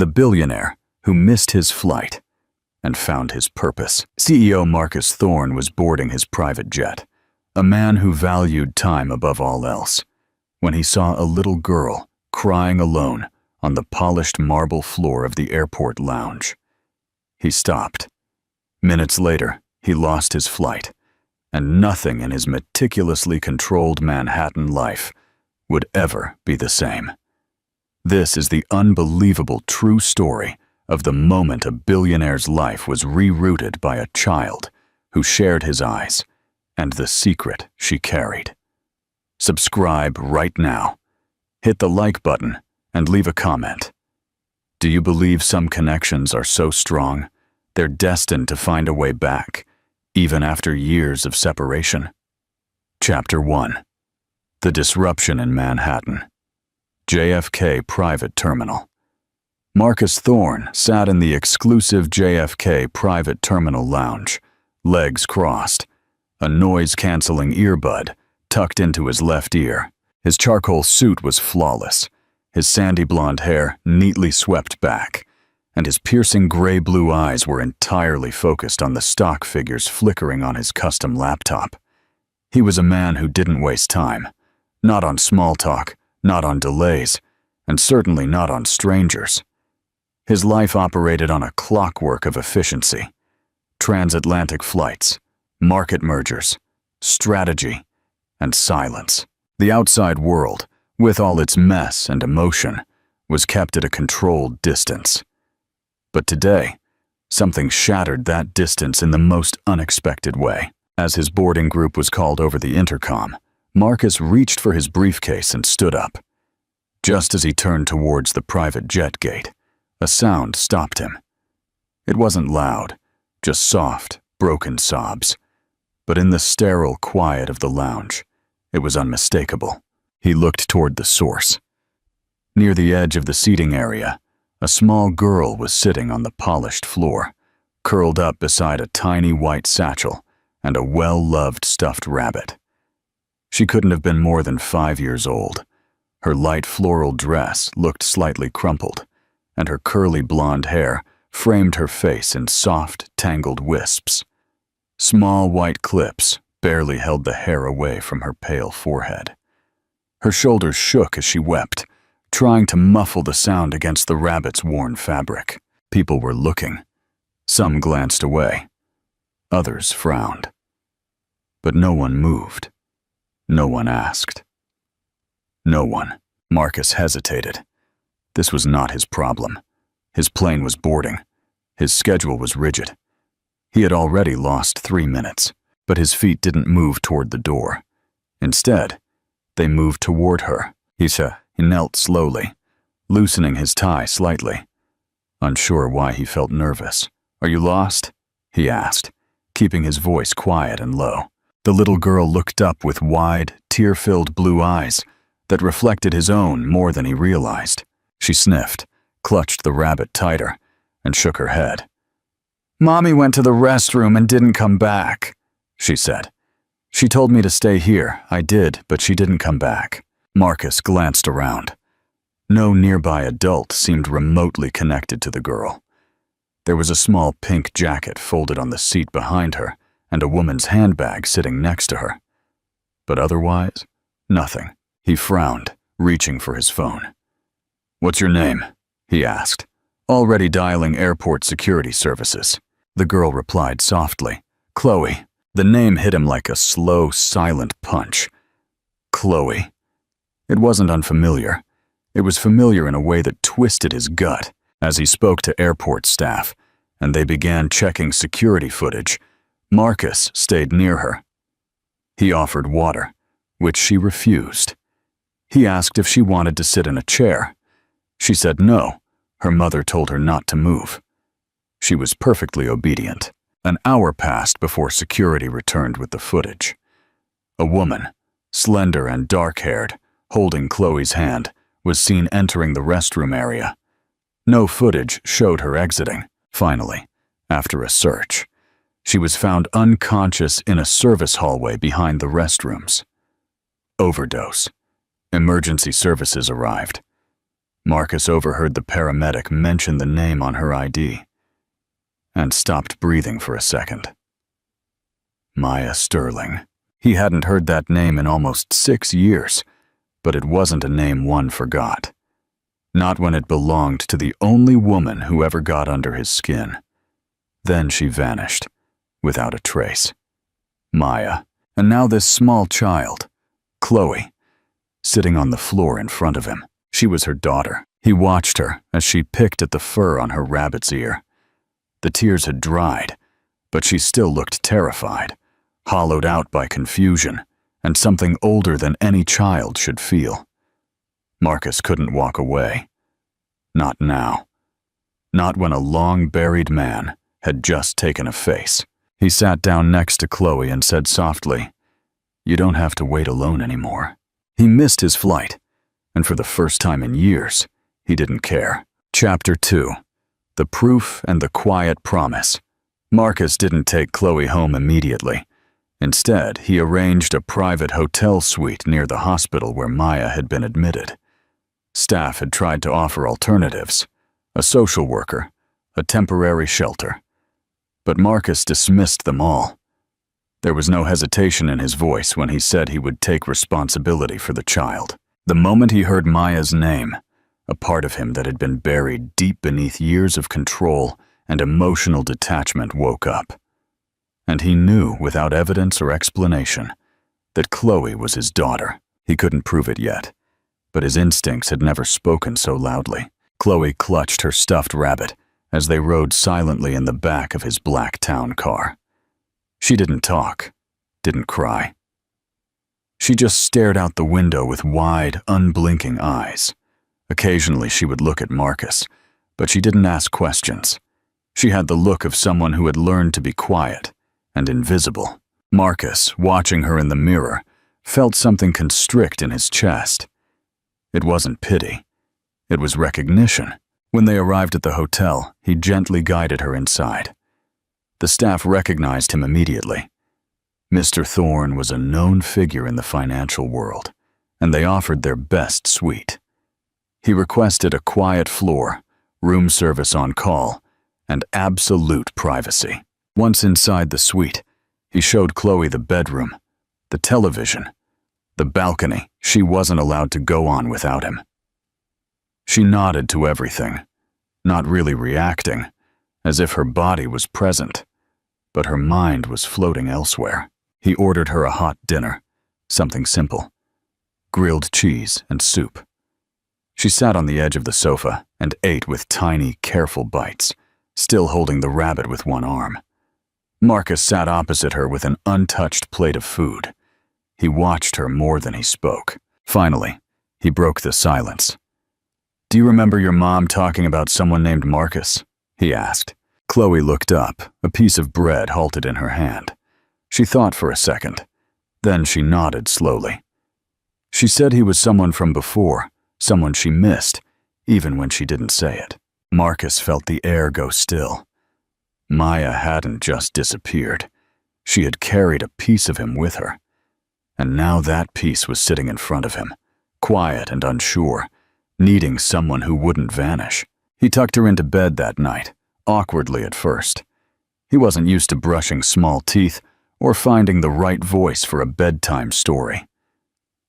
the billionaire who missed his flight and found his purpose. CEO Marcus Thorne was boarding his private jet, a man who valued time above all else, when he saw a little girl crying alone on the polished marble floor of the airport lounge. He stopped. Minutes later, he lost his flight, and nothing in his meticulously controlled Manhattan life would ever be the same. This is the unbelievable true story of the moment a billionaire's life was rerouted by a child who shared his eyes and the secret she carried. Subscribe right now. Hit the like button and leave a comment. Do you believe some connections are so strong they're destined to find a way back, even after years of separation? Chapter 1. The Disruption in Manhattan. JFK Private Terminal. Marcus Thorne sat in the exclusive JFK Private Terminal lounge, legs crossed, a noise-canceling earbud tucked into his left ear. His charcoal suit was flawless, his sandy blonde hair neatly swept back, and his piercing gray-blue eyes were entirely focused on the stock figures flickering on his custom laptop. He was a man who didn't waste time, not on small talk, not on delays, and certainly not on strangers. His life operated on a clockwork of efficiency: transatlantic flights, market mergers, strategy, and silence. The outside world, with all its mess and emotion, was kept at a controlled distance. But today, something shattered that distance in the most unexpected way. As his boarding group was called over the intercom, Marcus reached for his briefcase and stood up. Just as he turned towards the private jet gate, a sound stopped him. It wasn't loud, just soft, broken sobs. But in the sterile quiet of the lounge, it was unmistakable. He looked toward the source. Near the edge of the seating area, a small girl was sitting on the polished floor, curled up beside a tiny white satchel and a well-loved stuffed rabbit. She couldn't have been more than 5 years old. Her light floral dress looked slightly crumpled, and her curly blonde hair framed her face in soft, tangled wisps. Small white clips barely held the hair away from her pale forehead. Her shoulders shook as she wept, trying to muffle the sound against the rabbit's worn fabric. People were looking. Some glanced away. Others frowned. But no one moved. No one asked. No one. Marcus hesitated. This was not his problem. His plane was boarding. His schedule was rigid. He had already lost 3 minutes, but his feet didn't move toward the door. Instead, they moved toward her. He knelt slowly, loosening his tie slightly. Unsure why he felt nervous. "Are you lost?" he asked, keeping his voice quiet and low. The little girl looked up with wide, tear-filled blue eyes that reflected his own more than he realized. She sniffed, clutched the rabbit tighter, and shook her head. "Mommy went to the restroom and didn't come back," she said. "She told me to stay here. I did, but she didn't come back." Marcus glanced around. No nearby adult seemed remotely connected to the girl. There was a small pink jacket folded on the seat behind her and a woman's handbag sitting next to her. But otherwise, nothing. He frowned, reaching for his phone. "What's your name?" he asked, already dialing airport security services. The girl replied softly, "Chloe." The name hit him like a slow, silent punch. Chloe. It wasn't unfamiliar. It was familiar in a way that twisted his gut. As he spoke to airport staff, and they began checking security footage, Marcus stayed near her. He offered water, which she refused. He asked if she wanted to sit in a chair. She said no. Her mother told her not to move. She was perfectly obedient. An hour passed before security returned with the footage. A woman, slender and dark-haired, holding Chloe's hand, was seen entering the restroom area. No footage showed her exiting. Finally, after a search, she was found unconscious in a service hallway behind the restrooms. Overdose. Emergency services arrived. Marcus overheard the paramedic mention the name on her ID and stopped breathing for a second. Maya Sterling. He hadn't heard that name in almost 6 years, but it wasn't a name one forgot. Not when it belonged to the only woman who ever got under his skin. Then she vanished, without a trace. Maya, and now this small child, Chloe, sitting on the floor in front of him. She was her daughter. He watched her as she picked at the fur on her rabbit's ear. The tears had dried, but she still looked terrified, hollowed out by confusion, and something older than any child should feel. Marcus couldn't walk away. Not now. Not when a long-buried man had just taken a face. He sat down next to Chloe and said softly, "You don't have to wait alone anymore." He missed his flight, and for the first time in years, he didn't care. Chapter 2. The Proof and the Quiet Promise. Marcus didn't take Chloe home immediately. Instead, he arranged a private hotel suite near the hospital where Maya had been admitted. Staff had tried to offer alternatives, a social worker, a temporary shelter. But Marcus dismissed them all. There was no hesitation in his voice when he said he would take responsibility for the child. The moment he heard Maya's name, a part of him that had been buried deep beneath years of control and emotional detachment woke up. And he knew, without evidence or explanation, that Chloe was his daughter. He couldn't prove it yet, but his instincts had never spoken so loudly. Chloe clutched her stuffed rabbit as they rode silently in the back of his black town car. She didn't talk, didn't cry. She just stared out the window with wide, unblinking eyes. Occasionally she would look at Marcus, but she didn't ask questions. She had the look of someone who had learned to be quiet and invisible. Marcus, watching her in the mirror, felt something constrict in his chest. It wasn't pity. It was recognition. When they arrived at the hotel, he gently guided her inside. The staff recognized him immediately. Mr. Thorne was a known figure in the financial world, and they offered their best suite. He requested a quiet floor, room service on call, and absolute privacy. Once inside the suite, he showed Chloe the bedroom, the television, the balcony. She wasn't allowed to go on without him. She nodded to everything, not really reacting, as if her body was present, but her mind was floating elsewhere. He ordered her a hot dinner, something simple, grilled cheese and soup. She sat on the edge of the sofa and ate with tiny, careful bites, still holding the rabbit with one arm. Marcus sat opposite her with an untouched plate of food. He watched her more than he spoke. Finally, he broke the silence. "Do you remember your mom talking about someone named Marcus?" he asked. Chloe looked up, a piece of bread halted in her hand. She thought for a second. Then she nodded slowly. She said he was someone from before, someone she missed, even when she didn't say it. Marcus felt the air go still. Maya hadn't just disappeared. She had carried a piece of him with her. And now that piece was sitting in front of him, quiet and unsure, needing someone who wouldn't vanish. He tucked her into bed that night, awkwardly at first. He wasn't used to brushing small teeth or finding the right voice for a bedtime story.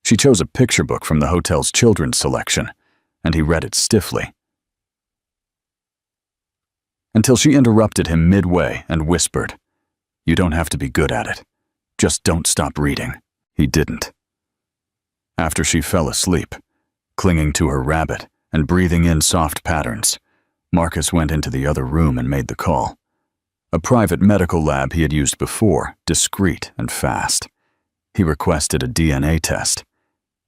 She chose a picture book from the hotel's children's selection, and he read it stiffly. Until she interrupted him midway and whispered, "You don't have to be good at it. Just don't stop reading." He didn't. After she fell asleep, clinging to her rabbit and breathing in soft patterns, Marcus went into the other room and made the call. A private medical lab he had used before, discreet and fast. He requested a DNA test.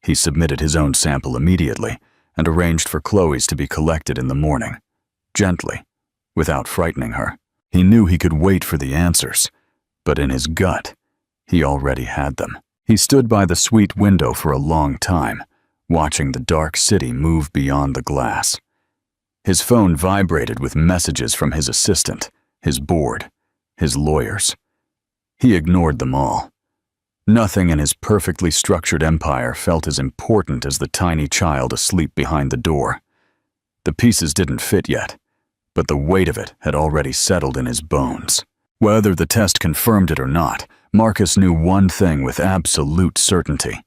He submitted his own sample immediately and arranged for Chloe's to be collected in the morning, gently, without frightening her. He knew he could wait for the answers, but in his gut, he already had them. He stood by the suite window for a long time, watching the dark city move beyond the glass. His phone vibrated with messages from his assistant, his board, his lawyers. He ignored them all. Nothing in his perfectly structured empire felt as important as the tiny child asleep behind the door. The pieces didn't fit yet, but the weight of it had already settled in his bones. Whether the test confirmed it or not, Marcus knew one thing with absolute certainty.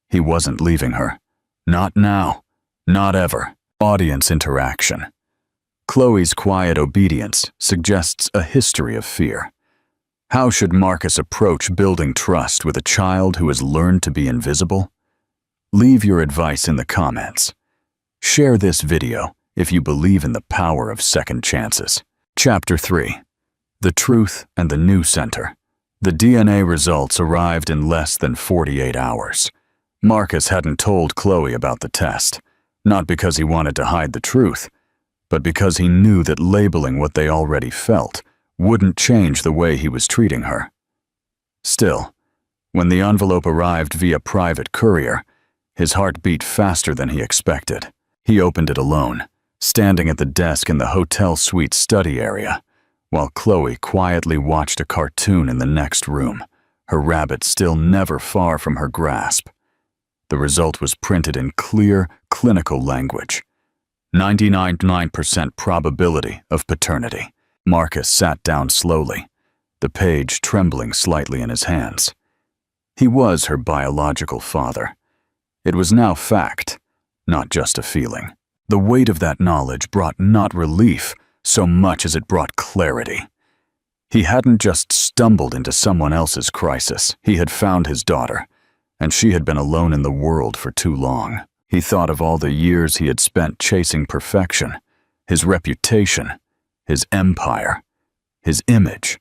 He wasn't leaving her. Not now. Not ever. Audience interaction. Chloe's quiet obedience suggests a history of fear. How should Marcus approach building trust with a child who has learned to be invisible? Leave your advice in the comments. Share this video if you believe in the power of second chances. Chapter 3. The Truth and the New Center. The DNA results arrived in less than 48 hours. Marcus hadn't told Chloe about the test, not because he wanted to hide the truth, but because he knew that labeling what they already felt wouldn't change the way he was treating her. Still, when the envelope arrived via private courier, his heart beat faster than he expected. He opened it alone, standing at the desk in the hotel suite study area, while Chloe quietly watched a cartoon in the next room, her rabbit still never far from her grasp. The result was printed in clear, clinical language. 99% probability of paternity. Marcus sat down slowly, the page trembling slightly in his hands. He was her biological father. It was now fact, not just a feeling. The weight of that knowledge brought not relief so much as it brought clarity. He hadn't just stumbled into someone else's crisis. He had found his daughter, and she had been alone in the world for too long. He thought of all the years he had spent chasing perfection, his reputation, his empire, his image,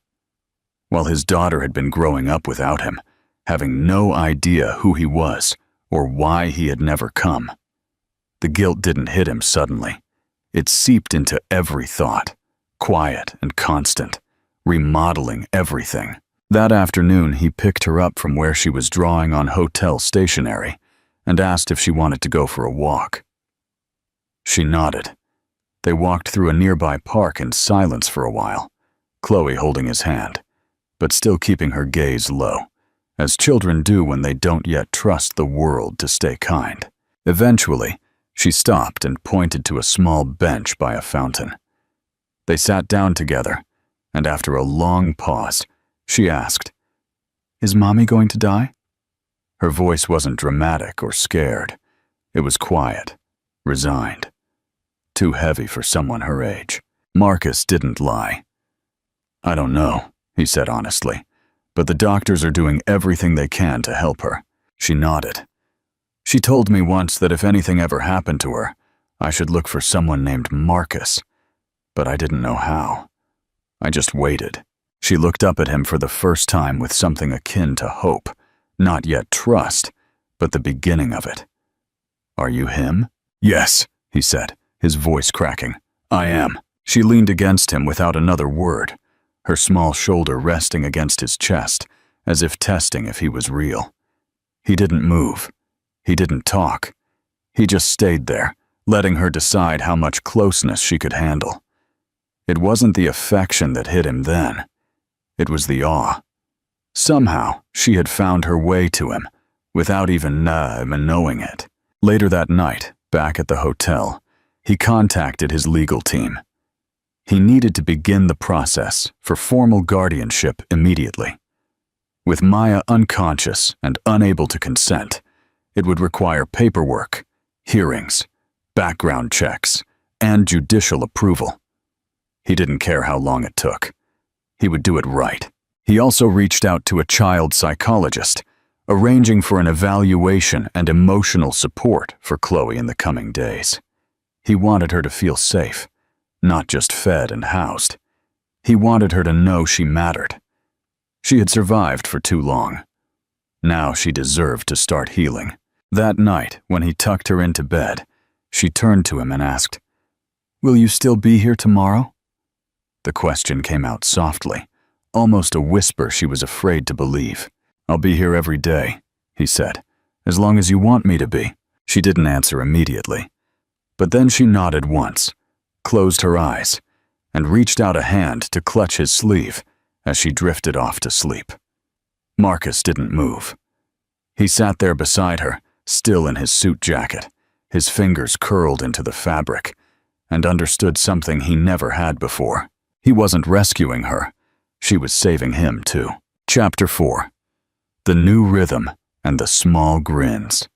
while his daughter had been growing up without him, having no idea who he was or why he had never come. The guilt didn't hit him suddenly. It seeped into every thought, quiet and constant, remodeling everything. That afternoon, he picked her up from where she was drawing on hotel stationery and asked if she wanted to go for a walk. She nodded. They walked through a nearby park in silence for a while, Chloe holding his hand, but still keeping her gaze low, as children do when they don't yet trust the world to stay kind. Eventually, she stopped and pointed to a small bench by a fountain. They sat down together, and after a long pause, she asked, "Is Mommy going to die?" Her voice wasn't dramatic or scared. It was quiet, resigned. Too heavy for someone her age. Marcus didn't lie. "I don't know," he said honestly, "but the doctors are doing everything they can to help her." She nodded. "She told me once that if anything ever happened to her, I should look for someone named Marcus, but I didn't know how. I just waited." She looked up at him for the first time with something akin to hope, not yet trust, but the beginning of it. "Are you him?" "Yes," he said, his voice cracking. "I am." She leaned against him without another word, her small shoulder resting against his chest, as if testing if he was real. He didn't move. He didn't talk. He just stayed there, letting her decide how much closeness she could handle. It wasn't the affection that hit him then. It was the awe. Somehow, she had found her way to him, without even knowing it. Later that night, back at the hotel, he contacted his legal team. He needed to begin the process for formal guardianship immediately. With Maya unconscious and unable to consent, it would require paperwork, hearings, background checks, and judicial approval. He didn't care how long it took. He would do it right. He also reached out to a child psychologist, arranging for an evaluation and emotional support for Chloe in the coming days. He wanted her to feel safe, not just fed and housed. He wanted her to know she mattered. She had survived for too long. Now she deserved to start healing. That night, when he tucked her into bed, she turned to him and asked, "Will you still be here tomorrow?" The question came out softly, almost a whisper she was afraid to believe. "I'll be here every day," he said, "as long as you want me to be." She didn't answer immediately, but then she nodded once, closed her eyes, and reached out a hand to clutch his sleeve as she drifted off to sleep. Marcus didn't move. He sat there beside her, still in his suit jacket, his fingers curled into the fabric, and understood something he never had before. He wasn't rescuing her. She was saving him, too. Chapter 4. The New Rhythm and the Small Grins.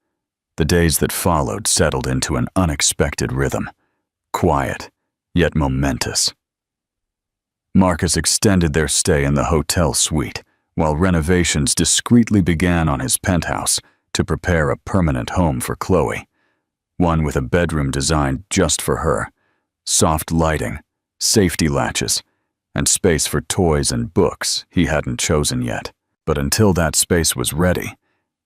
The days that followed settled into an unexpected rhythm. Quiet, yet momentous. Marcus extended their stay in the hotel suite, while renovations discreetly began on his penthouse to prepare a permanent home for Chloe. One with a bedroom designed just for her, soft lighting, safety latches, and space for toys and books he hadn't chosen yet. But until that space was ready,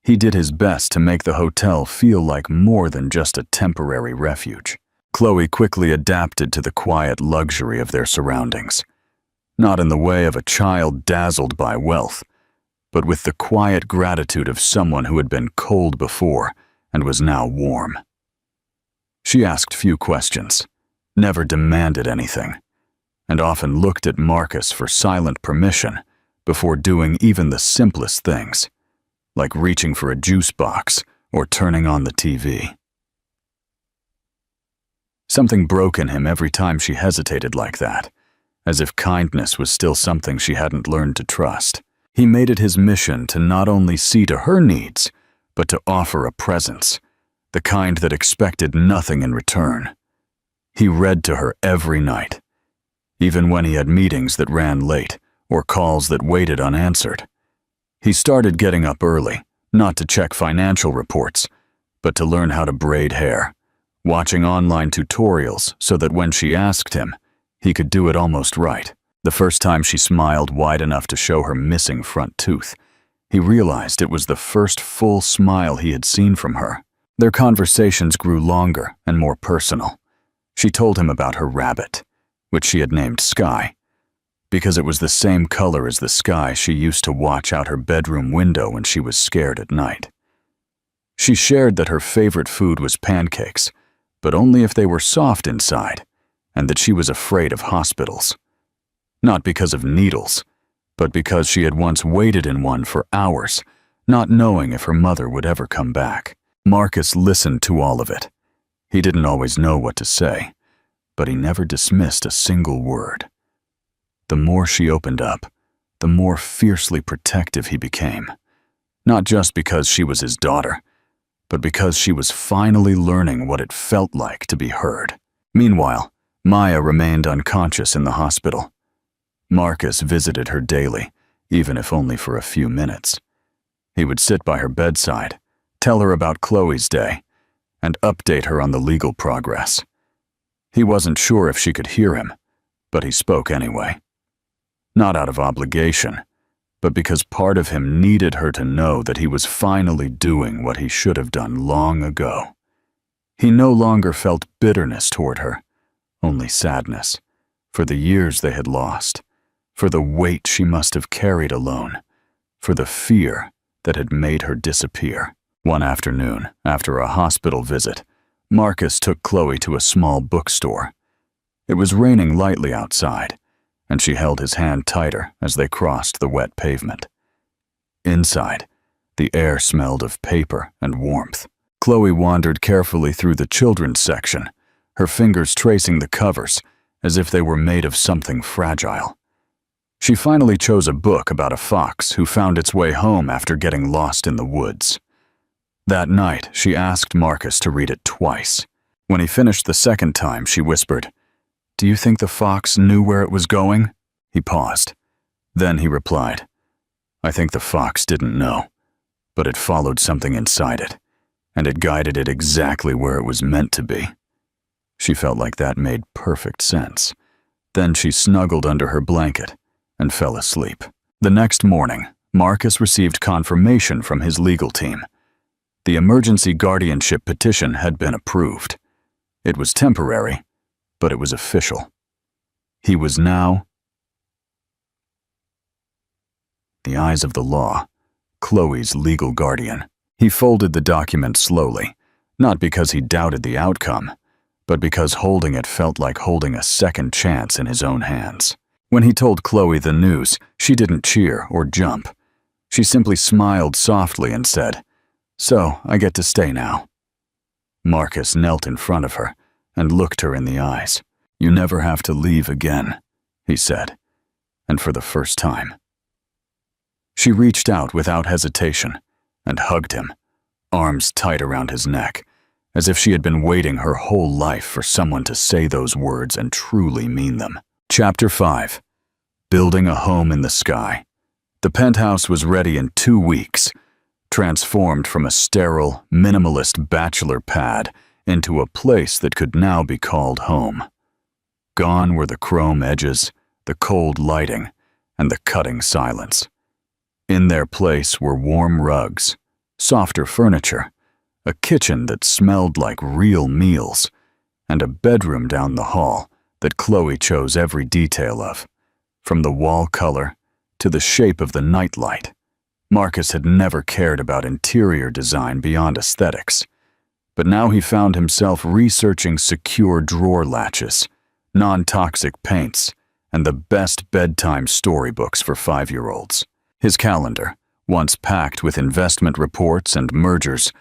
he did his best to make the hotel feel like more than just a temporary refuge. Chloe quickly adapted to the quiet luxury of their surroundings, not in the way of a child dazzled by wealth, but with the quiet gratitude of someone who had been cold before and was now warm. She asked few questions, never demanded anything, and often looked at Marcus for silent permission before doing even the simplest things, like reaching for a juice box or turning on the TV. Something broke in him every time she hesitated like that, as if kindness was still something she hadn't learned to trust. He made it his mission to not only see to her needs, but to offer a presence, the kind that expected nothing in return. He read to her every night, even when he had meetings that ran late or calls that waited unanswered. He started getting up early, not to check financial reports, but to learn how to braid hair, watching online tutorials so that when she asked him, he could do it almost right. The first time she smiled wide enough to show her missing front tooth, he realized it was the first full smile he had seen from her. Their conversations grew longer and more personal. She told him about her rabbit, which she had named Sky, because it was the same color as the sky she used to watch out her bedroom window when she was scared at night. She shared that her favorite food was pancakes, but only if they were soft inside, and that she was afraid of hospitals. Not because of needles, but because she had once waited in one for hours, not knowing if her mother would ever come back. Marcus listened to all of it. He didn't always know what to say, but he never dismissed a single word. The more she opened up, the more fiercely protective he became, not just because she was his daughter, but because she was finally learning what it felt like to be heard. Meanwhile, Maya remained unconscious in the hospital. Marcus visited her daily, even if only for a few minutes. He would sit by her bedside, tell her about Chloe's day, and update her on the legal progress. He wasn't sure if she could hear him, but he spoke anyway. Not out of obligation, but because part of him needed her to know that he was finally doing what he should have done long ago. He no longer felt bitterness toward her, only sadness, for the years they had lost, for the weight she must have carried alone, for the fear that had made her disappear. One afternoon, after a hospital visit, Marcus took Chloe to a small bookstore. It was raining lightly outside, and she held his hand tighter as they crossed the wet pavement. Inside, the air smelled of paper and warmth. Chloe wandered carefully through the children's section, her fingers tracing the covers as if they were made of something fragile. She finally chose a book about a fox who found its way home after getting lost in the woods. That night, she asked Marcus to read it twice. When he finished the second time, she whispered, "Do you think the fox knew where it was going?" He paused. Then he replied, "I think the fox didn't know, but it followed something inside it, and it guided it exactly where it was meant to be." She felt like that made perfect sense. Then she snuggled under her blanket and fell asleep. The next morning, Marcus received confirmation from his legal team. The emergency guardianship petition had been approved. It was temporary, but it was official. He was now, the eyes of the law, Chloe's legal guardian. He folded the document slowly, not because he doubted the outcome, but because holding it felt like holding a second chance in his own hands. When he told Chloe the news, she didn't cheer or jump. She simply smiled softly and said, "So, I get to stay now." Marcus knelt in front of her, and looked her in the eyes. "You never have to leave again," he said, and for the first time. She reached out without hesitation and hugged him, arms tight around his neck, as if she had been waiting her whole life for someone to say those words and truly mean them. Chapter 5. Building a home in the sky. The penthouse was ready in 2 weeks, transformed from a sterile, minimalist bachelor pad into a place that could now be called home. Gone were the chrome edges, the cold lighting, and the cutting silence. In their place were warm rugs, softer furniture, a kitchen that smelled like real meals, and a bedroom down the hall that Chloe chose every detail of, from the wall color to the shape of the nightlight. Marcus had never cared about interior design beyond aesthetics, but now he found himself researching secure drawer latches, non-toxic paints, and the best bedtime storybooks for 5-year-olds. His calendar, once packed with investment reports and mergers,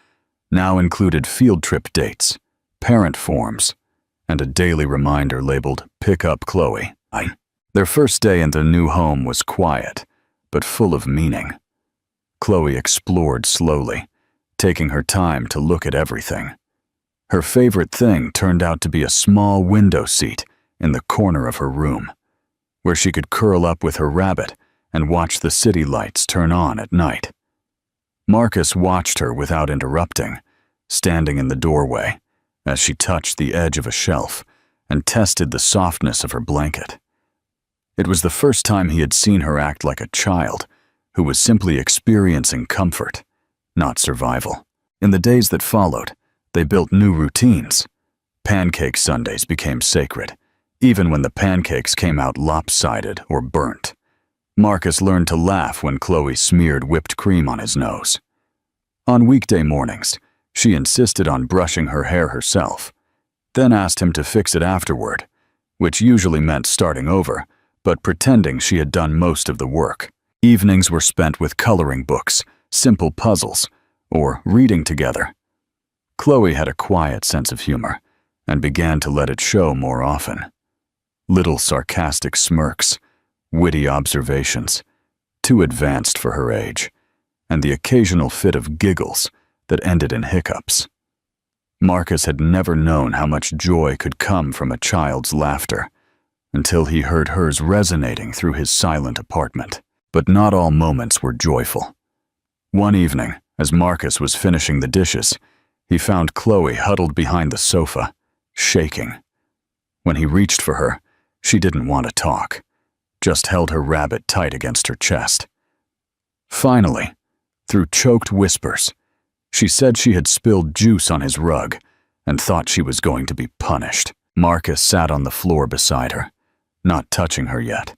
now included field trip dates, parent forms, and a daily reminder labeled "Pick up Chloe." Their first day in the new home was quiet, but full of meaning. Chloe explored slowly, taking her time to look at everything. Her favorite thing turned out to be a small window seat in the corner of her room, where she could curl up with her rabbit and watch the city lights turn on at night. Marcus watched her without interrupting, standing in the doorway as she touched the edge of a shelf and tested the softness of her blanket. It was the first time he had seen her act like a child who was simply experiencing comfort, not survival. In the days that followed, they built new routines. Pancake Sundays became sacred, even when the pancakes came out lopsided or burnt. Marcus learned to laugh when Chloe smeared whipped cream on his nose. On weekday mornings, she insisted on brushing her hair herself, then asked him to fix it afterward, which usually meant starting over, but pretending she had done most of the work. Evenings were spent with coloring books, simple puzzles, or reading together. Chloe had a quiet sense of humor and began to let it show more often. Little sarcastic smirks, witty observations, too advanced for her age, and the occasional fit of giggles that ended in hiccups. Marcus had never known how much joy could come from a child's laughter, until he heard hers resonating through his silent apartment. But not all moments were joyful. One evening, as Marcus was finishing the dishes, he found Chloe huddled behind the sofa, shaking. When he reached for her, she didn't want to talk, just held her rabbit tight against her chest. Finally, through choked whispers, she said she had spilled juice on his rug and thought she was going to be punished. Marcus sat on the floor beside her, not touching her yet,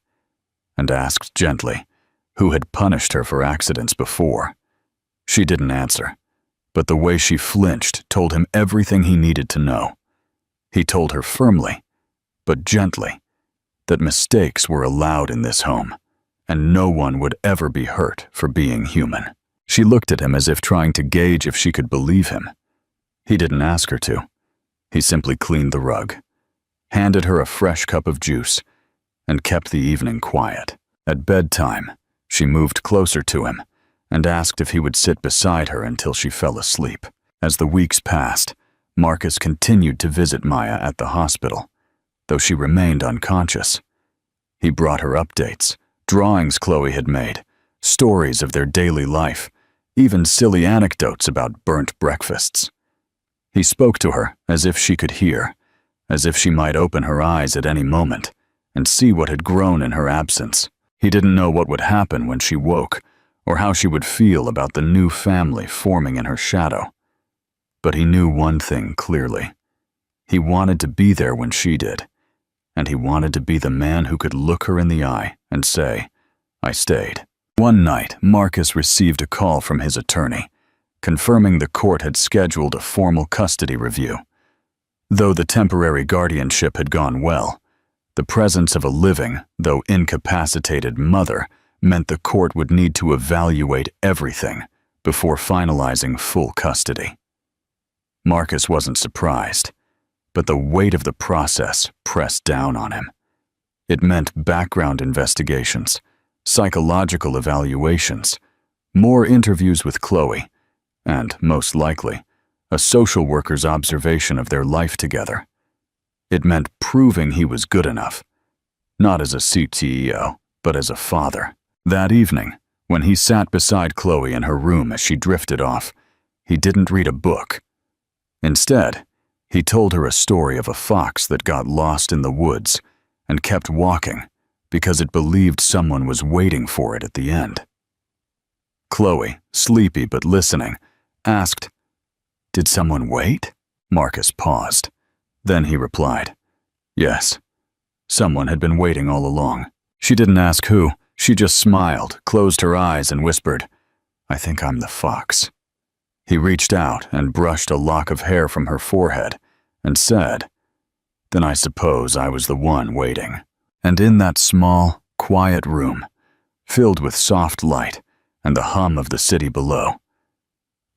and asked gently who had punished her for accidents before. She didn't answer, but the way she flinched told him everything he needed to know. He told her firmly, but gently, that mistakes were allowed in this home, and no one would ever be hurt for being human. She looked at him as if trying to gauge if she could believe him. He didn't ask her to. He simply cleaned the rug, handed her a fresh cup of juice, and kept the evening quiet. At bedtime, she moved closer to him and asked if he would sit beside her until she fell asleep. As the weeks passed, Marcus continued to visit Maya at the hospital, though she remained unconscious. He brought her updates, drawings Chloe had made, stories of their daily life, even silly anecdotes about burnt breakfasts. He spoke to her as if she could hear, as if she might open her eyes at any moment and see what had grown in her absence. He didn't know what would happen when she woke, or how she would feel about the new family forming in her shadow. But he knew one thing clearly. He wanted to be there when she did, and he wanted to be the man who could look her in the eye and say, "I stayed." One night, Marcus received a call from his attorney, confirming the court had scheduled a formal custody review. Though the temporary guardianship had gone well, the presence of a living, though incapacitated mother meant the court would need to evaluate everything before finalizing full custody. Marcus wasn't surprised. but the weight of the process pressed down on him. It meant background investigations, psychological evaluations, more interviews with Chloe, and, most likely, a social worker's observation of their life together. It meant proving he was good enough, not as a CTO, but as a father. That evening, when he sat beside Chloe in her room as she drifted off, he didn't read a book. Instead, he told her a story of a fox that got lost in the woods and kept walking because it believed someone was waiting for it at the end. Chloe, sleepy but listening, asked, "Did someone wait?" Marcus paused. Then he replied, "Yes. Someone had been waiting all along." She didn't ask who. She just smiled, closed her eyes, and whispered, "I think I'm the fox." He reached out and brushed a lock of hair from her forehead and said, "Then I suppose I was the one waiting." And in that small, quiet room, filled with soft light and the hum of the city below,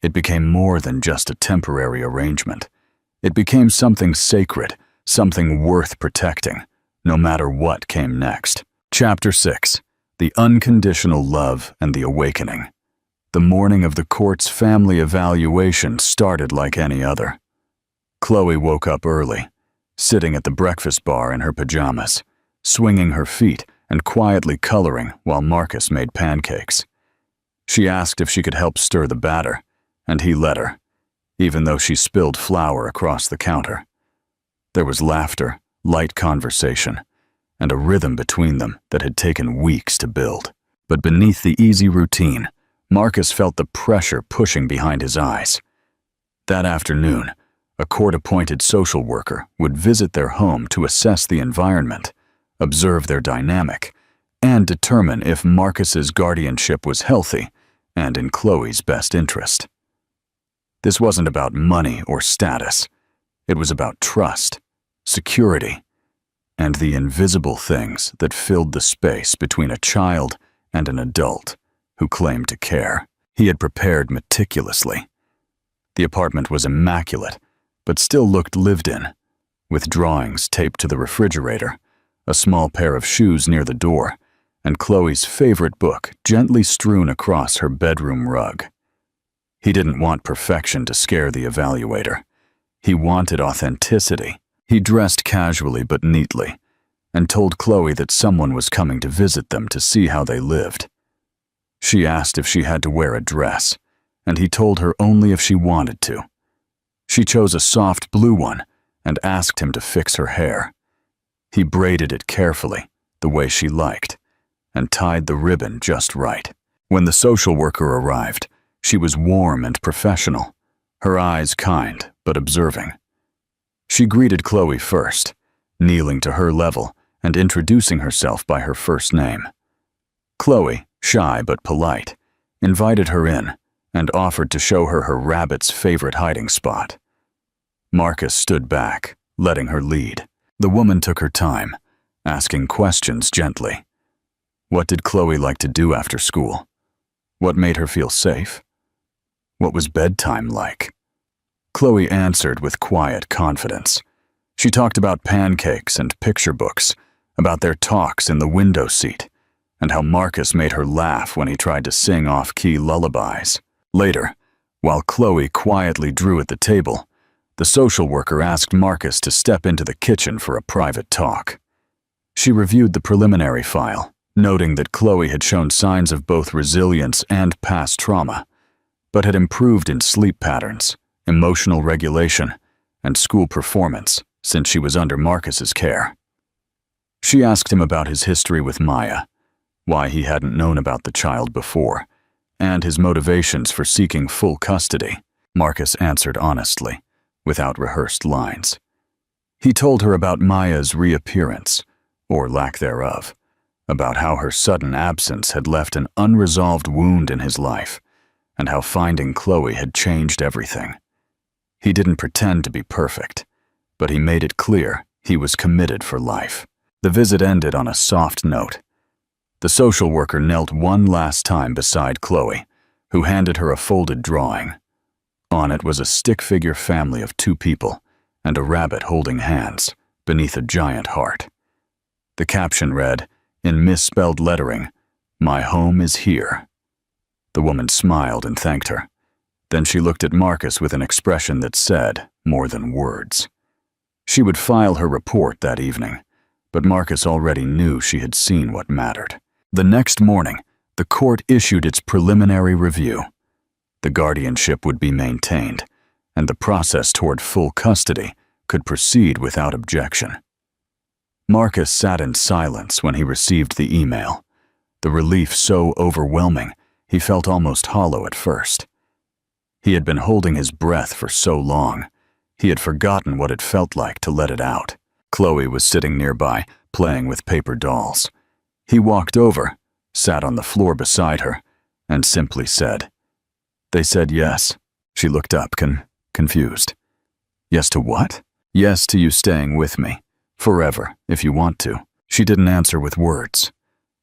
it became more than just a temporary arrangement. It became something sacred, something worth protecting, no matter what came next. Chapter 6. The Unconditional Love and the Awakening. The morning of the court's family evaluation started like any other. Chloe woke up early, sitting at the breakfast bar in her pajamas, swinging her feet and quietly coloring while Marcus made pancakes. She asked if she could help stir the batter, and he let her, even though she spilled flour across the counter. There was laughter, light conversation, and a rhythm between them that had taken weeks to build. But beneath the easy routine, Marcus felt the pressure pushing behind his eyes. That afternoon, a court-appointed social worker would visit their home to assess the environment, observe their dynamic, and determine if Marcus's guardianship was healthy and in Chloe's best interest. This wasn't about money or status. It was about trust, security, and the invisible things that filled the space between a child and an adult who claimed to care. He had prepared meticulously. The apartment was immaculate, but still looked lived in, with drawings taped to the refrigerator, a small pair of shoes near the door, and Chloe's favorite book gently strewn across her bedroom rug. He didn't want perfection to scare the evaluator. He wanted authenticity. He dressed casually but neatly, and told Chloe that someone was coming to visit them to see how they lived. She asked if she had to wear a dress, and he told her only if she wanted to. She chose a soft blue one and asked him to fix her hair. He braided it carefully, the way she liked, and tied the ribbon just right. When the social worker arrived, she was warm and professional, her eyes kind but observing. She greeted Chloe first, kneeling to her level and introducing herself by her first name. Chloe, shy but polite, invited her in and offered to show her her rabbit's favorite hiding spot. Marcus stood back, letting her lead. The woman took her time, asking questions gently. What did Chloe like to do after school? What made her feel safe? What was bedtime like? Chloe answered with quiet confidence. She talked about pancakes and picture books, about their talks in the window seat, and how Marcus made her laugh when he tried to sing off-key lullabies. Later, while Chloe quietly drew at the table, the social worker asked Marcus to step into the kitchen for a private talk. She reviewed the preliminary file, noting that Chloe had shown signs of both resilience and past trauma, but had improved in sleep patterns, emotional regulation, and school performance since she was under Marcus's care. She asked him about his history with Maya, why he hadn't known about the child before, and his motivations for seeking full custody. Marcus answered honestly, without rehearsed lines. He told her about Maya's reappearance, or lack thereof, about how her sudden absence had left an unresolved wound in his life, and how finding Chloe had changed everything. He didn't pretend to be perfect, but he made it clear he was committed for life. The visit ended on a soft note. The social worker knelt one last time beside Chloe, who handed her a folded drawing. On it was a stick figure family of 2 people, and a rabbit holding hands beneath a giant heart. The caption read, in misspelled lettering, "My home is here." The woman smiled and thanked her. Then she looked at Marcus with an expression that said more than words. She would file her report that evening, but Marcus already knew she had seen what mattered. The next morning, the court issued its preliminary review. The guardianship would be maintained, and the process toward full custody could proceed without objection. Marcus sat in silence when he received the email, the relief so overwhelming he felt almost hollow at first. He had been holding his breath for so long, he had forgotten what it felt like to let it out. Chloe was sitting nearby, playing with paper dolls. He walked over, sat on the floor beside her, and simply said, "They said yes." She looked up, confused. "Yes to what?" "Yes to you staying with me. Forever, if you want to." She didn't answer with words.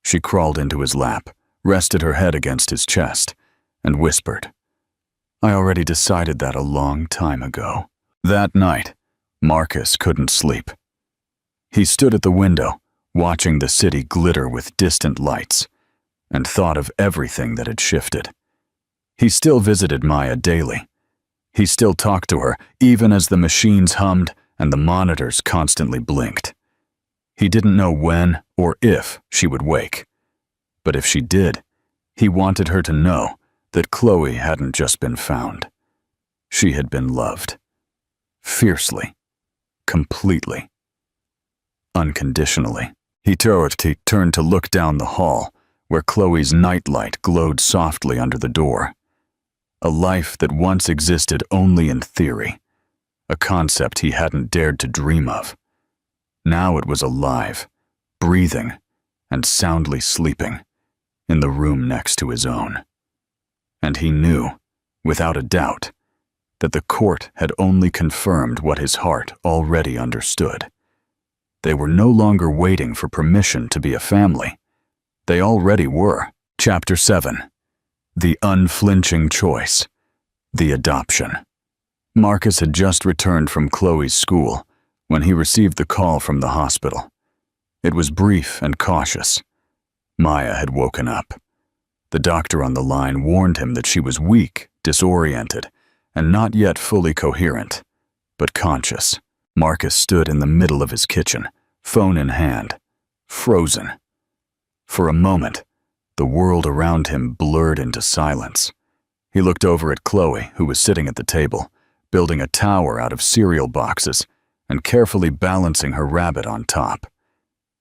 She crawled into his lap, rested her head against his chest, and whispered, "I already decided that a long time ago." That night, Marcus couldn't sleep. He stood at the window, watching the city glitter with distant lights, and thought of everything that had shifted. He still visited Maya daily. He still talked to her, even as the machines hummed and the monitors constantly blinked. He didn't know when or if she would wake. But if she did, he wanted her to know that Chloe hadn't just been found. She had been loved. Fiercely. Completely. Unconditionally. He turned to look down the hall, where Chloe's nightlight glowed softly under the door. A life that once existed only in theory. A concept he hadn't dared to dream of. Now it was alive, breathing, and soundly sleeping, in the room next to his own. And he knew, without a doubt, that the court had only confirmed what his heart already understood. They were no longer waiting for permission to be a family. They already were. Chapter 7. The unflinching choice. The adoption. Marcus had just returned from Chloe's school when he received the call from the hospital. It was brief and cautious. Maya had woken up. The doctor on the line warned him that she was weak, disoriented, and not yet fully coherent, but conscious. Marcus stood in the middle of his kitchen, phone in hand, frozen. For a moment, the world around him blurred into silence. He looked over at Chloe, who was sitting at the table, building a tower out of cereal boxes and carefully balancing her rabbit on top.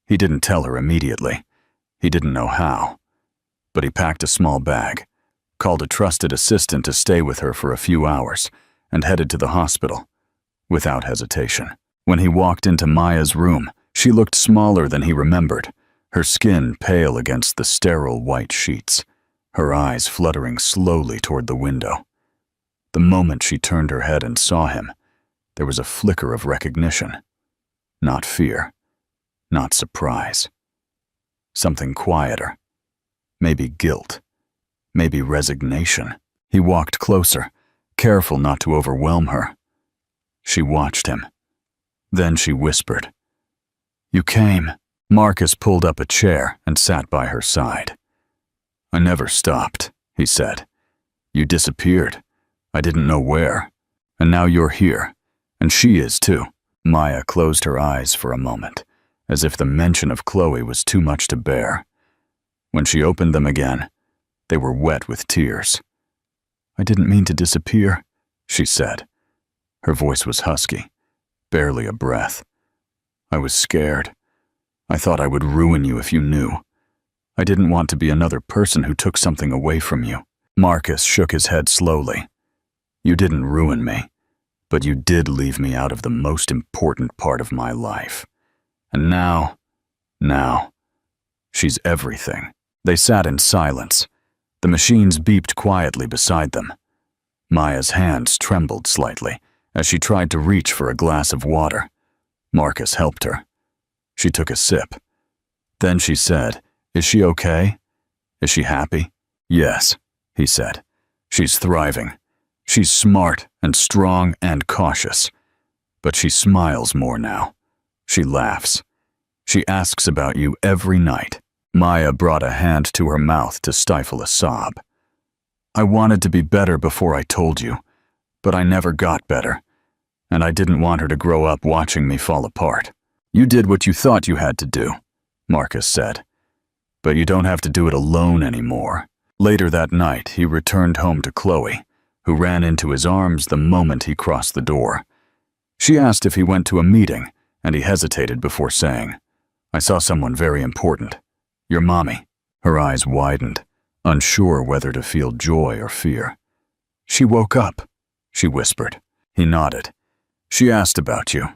He didn't tell her immediately. He didn't know how. But he packed a small bag, called a trusted assistant to stay with her for a few hours, and headed to the hospital, without hesitation. When he walked into Maya's room, she looked smaller than he remembered, her skin pale against the sterile white sheets, her eyes fluttering slowly toward the window. The moment she turned her head and saw him, there was a flicker of recognition. Not fear, not surprise. Something quieter. Maybe guilt. Maybe resignation. He walked closer, careful not to overwhelm her. She watched him. Then she whispered, "You came." Marcus pulled up a chair and sat by her side. "I never stopped," he said. "You disappeared. I didn't know where. And now you're here. And she is too." Maya closed her eyes for a moment, as if the mention of Chloe was too much to bear. When she opened them again, they were wet with tears. "I didn't mean to disappear," she said. Her voice was husky, barely a breath. "I was scared. I thought I would ruin you if you knew. I didn't want to be another person who took something away from you." Marcus shook his head slowly. "You didn't ruin me, but you did leave me out of the most important part of my life. And now, she's everything." They sat in silence. The machines beeped quietly beside them. Maya's hands trembled slightly as she tried to reach for a glass of water. Marcus helped her. She took a sip. Then she said, "Is she okay? Is she happy?" "Yes," he said. "She's thriving. She's smart and strong and cautious. But she smiles more now. She laughs. She asks about you every night. Maya brought a hand to her mouth to stifle a sob. I wanted to be better before I told you, but I never got better, and I didn't want her to grow up watching me fall apart. You did what you thought you had to do, Marcus said, but you don't have to do it alone anymore. Later that night, he returned home to Chloe, who ran into his arms the moment he crossed the door. She asked if he went to a meeting, and he hesitated before saying, I saw someone very important. Your mommy. Her eyes widened, unsure whether to feel joy or fear. She woke up, she whispered. He nodded. She asked about you.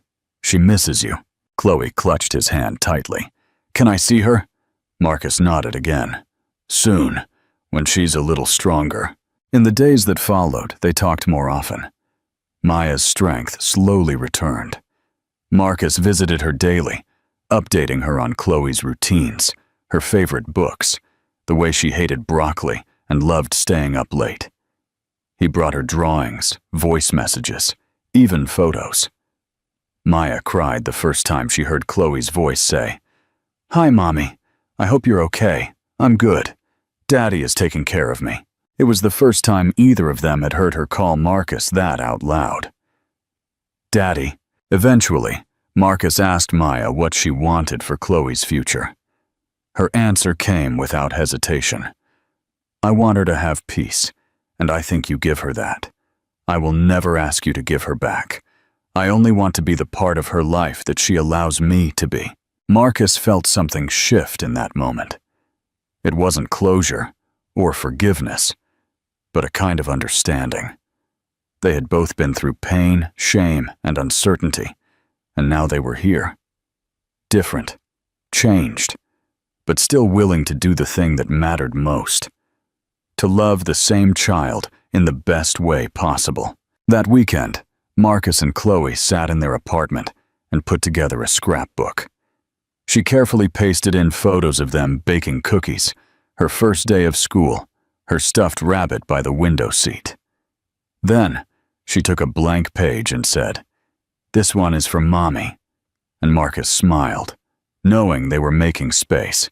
She misses you. Chloe clutched his hand tightly. Can I see her? Marcus nodded again. Soon, when she's a little stronger. In the days that followed, they talked more often. Maya's strength slowly returned. Marcus visited her daily, updating her on Chloe's routines, her favorite books, the way she hated broccoli and loved staying up late. He brought her drawings, voice messages, even photos. Maya cried the first time she heard Chloe's voice say, Hi, Mommy. I hope you're okay. I'm good. Daddy is taking care of me. It was the first time either of them had heard her call Marcus that out loud. Daddy. Eventually, Marcus asked Maya what she wanted for Chloe's future. Her answer came without hesitation. I want her to have peace, and I think you give her that. I will never ask you to give her back. I only want to be the part of her life that she allows me to be. Marcus felt something shift in that moment. It wasn't closure or forgiveness, but a kind of understanding. They had both been through pain, shame, and uncertainty, and now they were here. Different, changed, but still willing to do the thing that mattered most. To love the same child in the best way possible. That weekend, Marcus and Chloe sat in their apartment and put together a scrapbook. She carefully pasted in photos of them baking cookies, her first day of school, her stuffed rabbit by the window seat. Then, she took a blank page and said, This one is for Mommy. And Marcus smiled, knowing they were making space,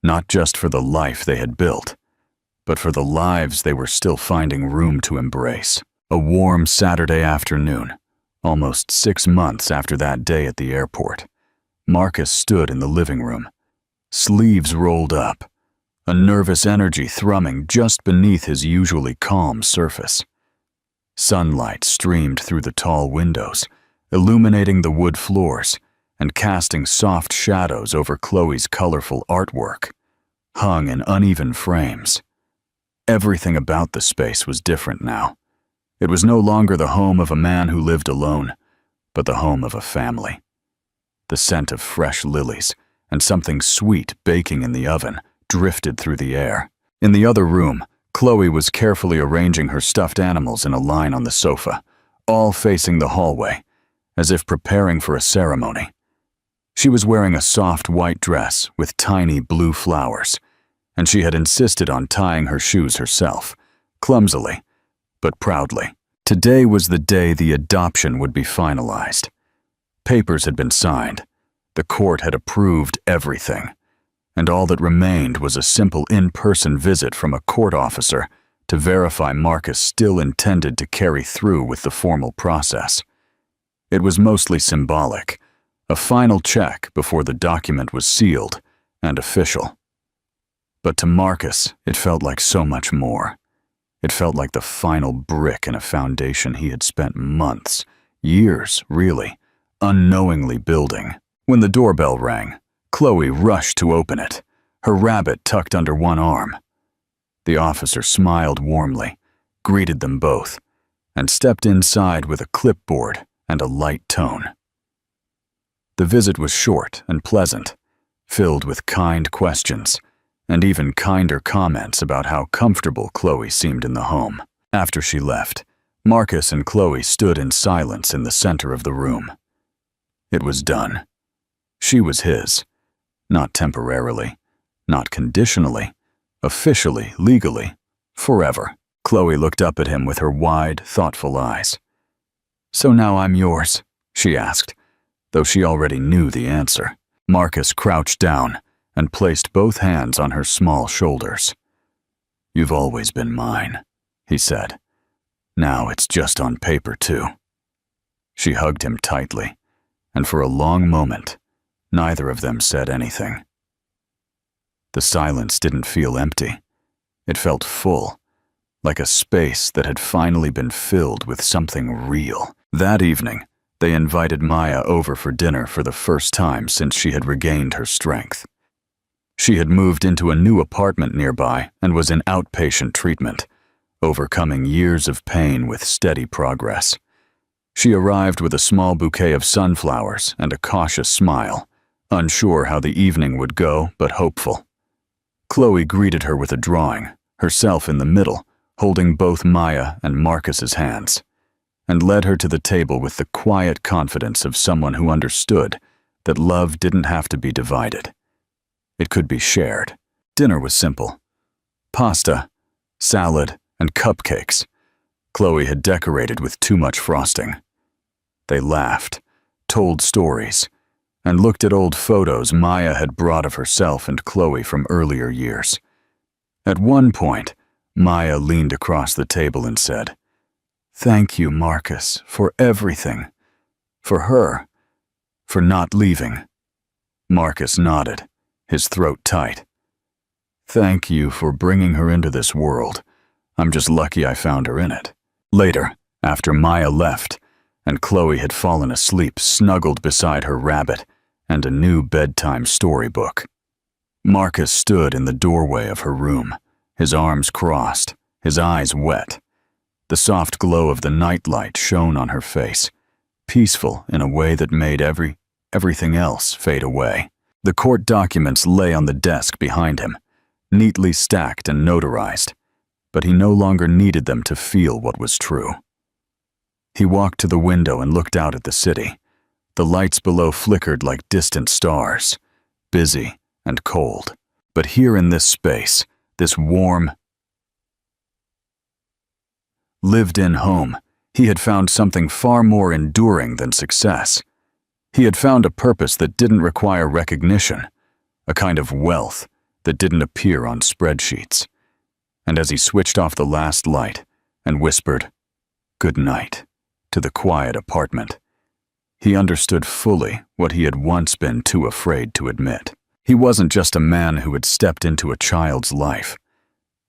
not just for the life they had built, but for the lives they were still finding room to embrace. A warm Saturday afternoon, almost 6 months after that day at the airport, Marcus stood in the living room, sleeves rolled up, a nervous energy thrumming just beneath his usually calm surface. Sunlight streamed through the tall windows, illuminating the wood floors and casting soft shadows over Chloe's colorful artwork, hung in uneven frames. Everything about the space was different now. It was no longer the home of a man who lived alone, but the home of a family. The scent of fresh lilies and something sweet baking in the oven drifted through the air. In the other room, Chloe was carefully arranging her stuffed animals in a line on the sofa, all facing the hallway, as if preparing for a ceremony. She was wearing a soft white dress with tiny blue flowers, and she had insisted on tying her shoes herself, clumsily, but proudly. Today was the day the adoption would be finalized. Papers had been signed, the court had approved everything, and all that remained was a simple in-person visit from a court officer to verify Marcus still intended to carry through with the formal process. It was mostly symbolic, a final check before the document was sealed and official. But to Marcus, it felt like so much more. It felt like the final brick in a foundation he had spent months, years really, unknowingly building. When the doorbell rang, Chloe rushed to open it, her rabbit tucked under one arm. The officer smiled warmly, greeted them both, and stepped inside with a clipboard and a light tone. The visit was short and pleasant, filled with kind questions, and even kinder comments about how comfortable Chloe seemed in the home. After she left, Marcus and Chloe stood in silence in the center of the room. It was done. She was his. Not temporarily, not conditionally, officially, legally, forever. Chloe looked up at him with her wide, thoughtful eyes. So now I'm yours, she asked, though she already knew the answer. Marcus crouched down and placed both hands on her small shoulders. "You've always been mine," he said. "Now it's just on paper, too." She hugged him tightly, and for a long moment, neither of them said anything. The silence didn't feel empty. It felt full, like a space that had finally been filled with something real. That evening, they invited Maya over for dinner for the first time since she had regained her strength. She had moved into a new apartment nearby and was in outpatient treatment, overcoming years of pain with steady progress. She arrived with a small bouquet of sunflowers and a cautious smile, unsure how the evening would go, but hopeful. Chloe greeted her with a drawing, herself in the middle, holding both Maya and Marcus's hands, and led her to the table with the quiet confidence of someone who understood that love didn't have to be divided. It could be shared. Dinner was simple. Pasta, salad, and cupcakes. Chloe had decorated with too much frosting. They laughed, told stories, and looked at old photos Maya had brought of herself and Chloe from earlier years. At one point, Maya leaned across the table and said, "Thank you, Marcus, for everything. For her, for not leaving." Marcus nodded, his throat tight. "Thank you for bringing her into this world. I'm just lucky I found her in it." Later, after Maya left, and Chloe had fallen asleep snuggled beside her rabbit and a new bedtime storybook, Marcus stood in the doorway of her room, his arms crossed, his eyes wet. The soft glow of the nightlight shone on her face, peaceful in a way that made everything else fade away. The court documents lay on the desk behind him, neatly stacked and notarized, but he no longer needed them to feel what was true. He walked to the window and looked out at the city. The lights below flickered like distant stars, busy and cold. But here in this space, this warm, lived-in home, he had found something far more enduring than success. He had found a purpose that didn't require recognition, a kind of wealth that didn't appear on spreadsheets. And as he switched off the last light and whispered, "Good night," to the quiet apartment, he understood fully what he had once been too afraid to admit. He wasn't just a man who had stepped into a child's life.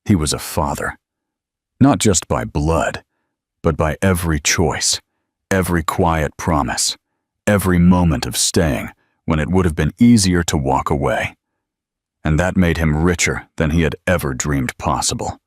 He was a father, not just by blood, but by every choice, every quiet promise, every moment of staying when it would have been easier to walk away. And that made him richer than he had ever dreamed possible.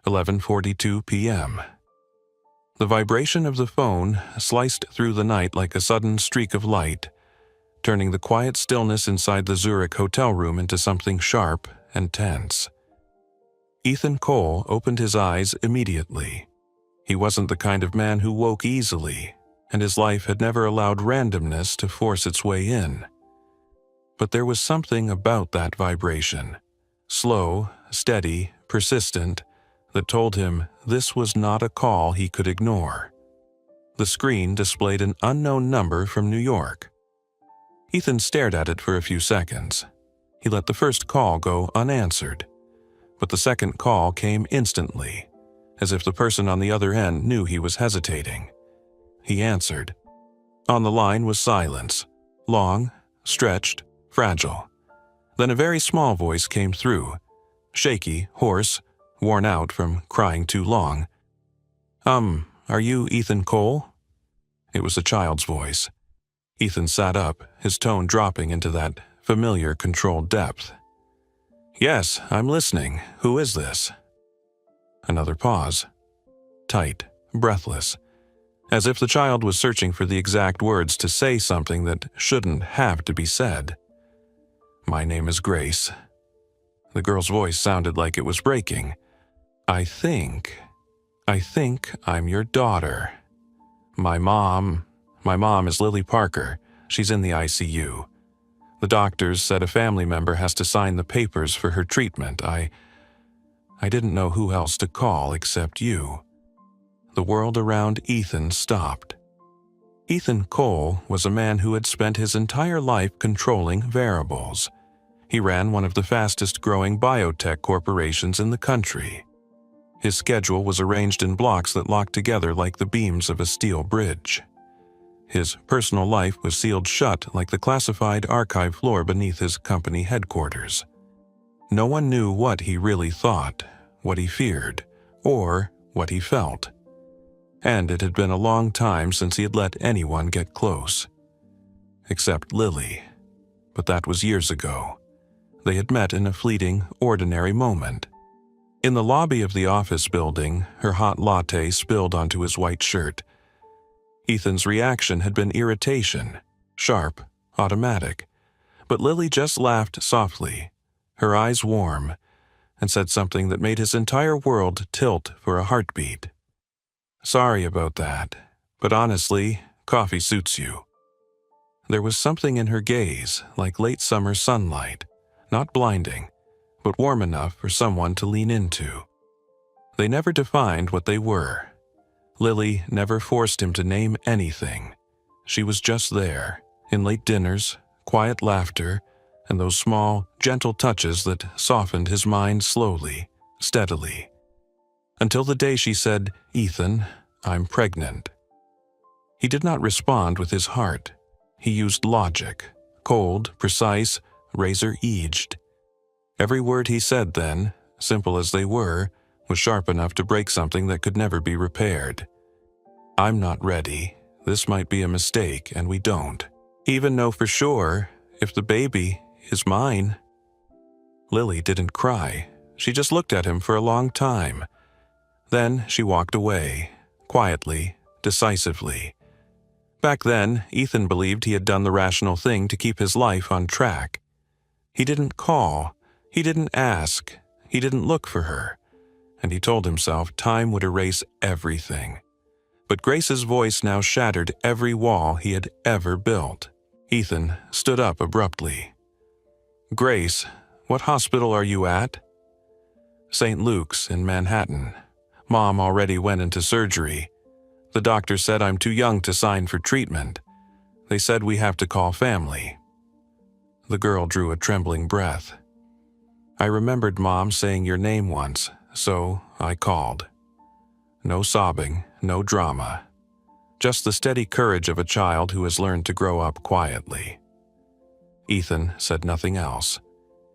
11:42 p.m. The vibration of the phone sliced through the night like a sudden streak of light, turning the quiet stillness inside the Zurich hotel room into something sharp and tense. Ethan Cole opened his eyes immediately. He wasn't the kind of man who woke easily, and his life had never allowed randomness to force its way in. But there was something about that vibration, slow, steady, persistent, that told him this was not a call he could ignore. The screen displayed an unknown number from New York. Ethan stared at it for a few seconds. He let the first call go unanswered, but the second call came instantly, as if the person on the other end knew he was hesitating. He answered. On the line was silence, long, stretched, fragile. Then a very small voice came through, shaky, hoarse, worn out from crying too long. Are you Ethan Cole?" It was a child's voice. Ethan sat up, his tone dropping into that familiar, controlled depth. "Yes, I'm listening. Who is this?" Another pause. Tight, breathless, as if the child was searching for the exact words to say something that shouldn't have to be said. "My name is Grace." The girl's voice sounded like it was breaking. I think I'm your daughter. My mom is Lily Parker. She's in the ICU. The doctors said a family member has to sign the papers for her treatment. I didn't know who else to call except you." The world around Ethan stopped. Ethan Cole was a man who had spent his entire life controlling variables. He ran one of the fastest-growing biotech corporations in the country. His schedule was arranged in blocks that locked together like the beams of a steel bridge. His personal life was sealed shut like the classified archive floor beneath his company headquarters. No one knew what he really thought, what he feared, or what he felt. And it had been a long time since he had let anyone get close. Except Lily. But that was years ago. They had met in a fleeting, ordinary moment. In the lobby of the office building, her hot latte spilled onto his white shirt. Ethan's reaction had been irritation, sharp, automatic. But Lily just laughed softly, her eyes warm, and said something that made his entire world tilt for a heartbeat. "Sorry about that, but honestly, coffee suits you." There was something in her gaze, like late summer sunlight, not blinding, but warm enough for someone to lean into. They never defined what they were. Lily never forced him to name anything. She was just there, in late dinners, quiet laughter, and those small, gentle touches that softened his mind slowly, steadily. Until the day she said, "Ethan, I'm pregnant." He did not respond with his heart. He used logic, cold, precise, razor-edged. Every word he said then, simple as they were, was sharp enough to break something that could never be repaired. "I'm not ready. This might be a mistake, and we don't even know for sure if the baby is mine." Lily didn't cry. She just looked at him for a long time. Then she walked away, quietly, decisively. Back then, Ethan believed he had done the rational thing to keep his life on track. He didn't call. He didn't ask. He didn't look for her. And he told himself time would erase everything. But Grace's voice now shattered every wall he had ever built. Ethan stood up abruptly. "Grace, what hospital are you at?" "St. Luke's in Manhattan. Mom already went into surgery. The doctor said I'm too young to sign for treatment. They said we have to call family." The girl drew a trembling breath. "I remembered Mom saying your name once, so I called." No sobbing, no drama. Just the steady courage of a child who has learned to grow up quietly. Ethan said nothing else.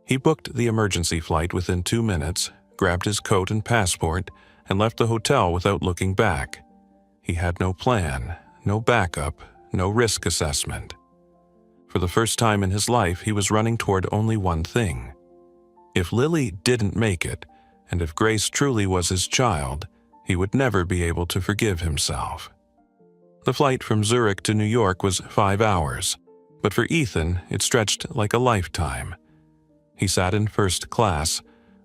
He booked the emergency flight within 2 minutes, grabbed his coat and passport, and left the hotel without looking back. He had no plan, no backup, no risk assessment. For the first time in his life, he was running toward only one thing. If Lily didn't make it, and if Grace truly was his child, he would never be able to forgive himself. The flight from Zurich to New York was 5 hours, but for Ethan, it stretched like a lifetime. He sat in first class,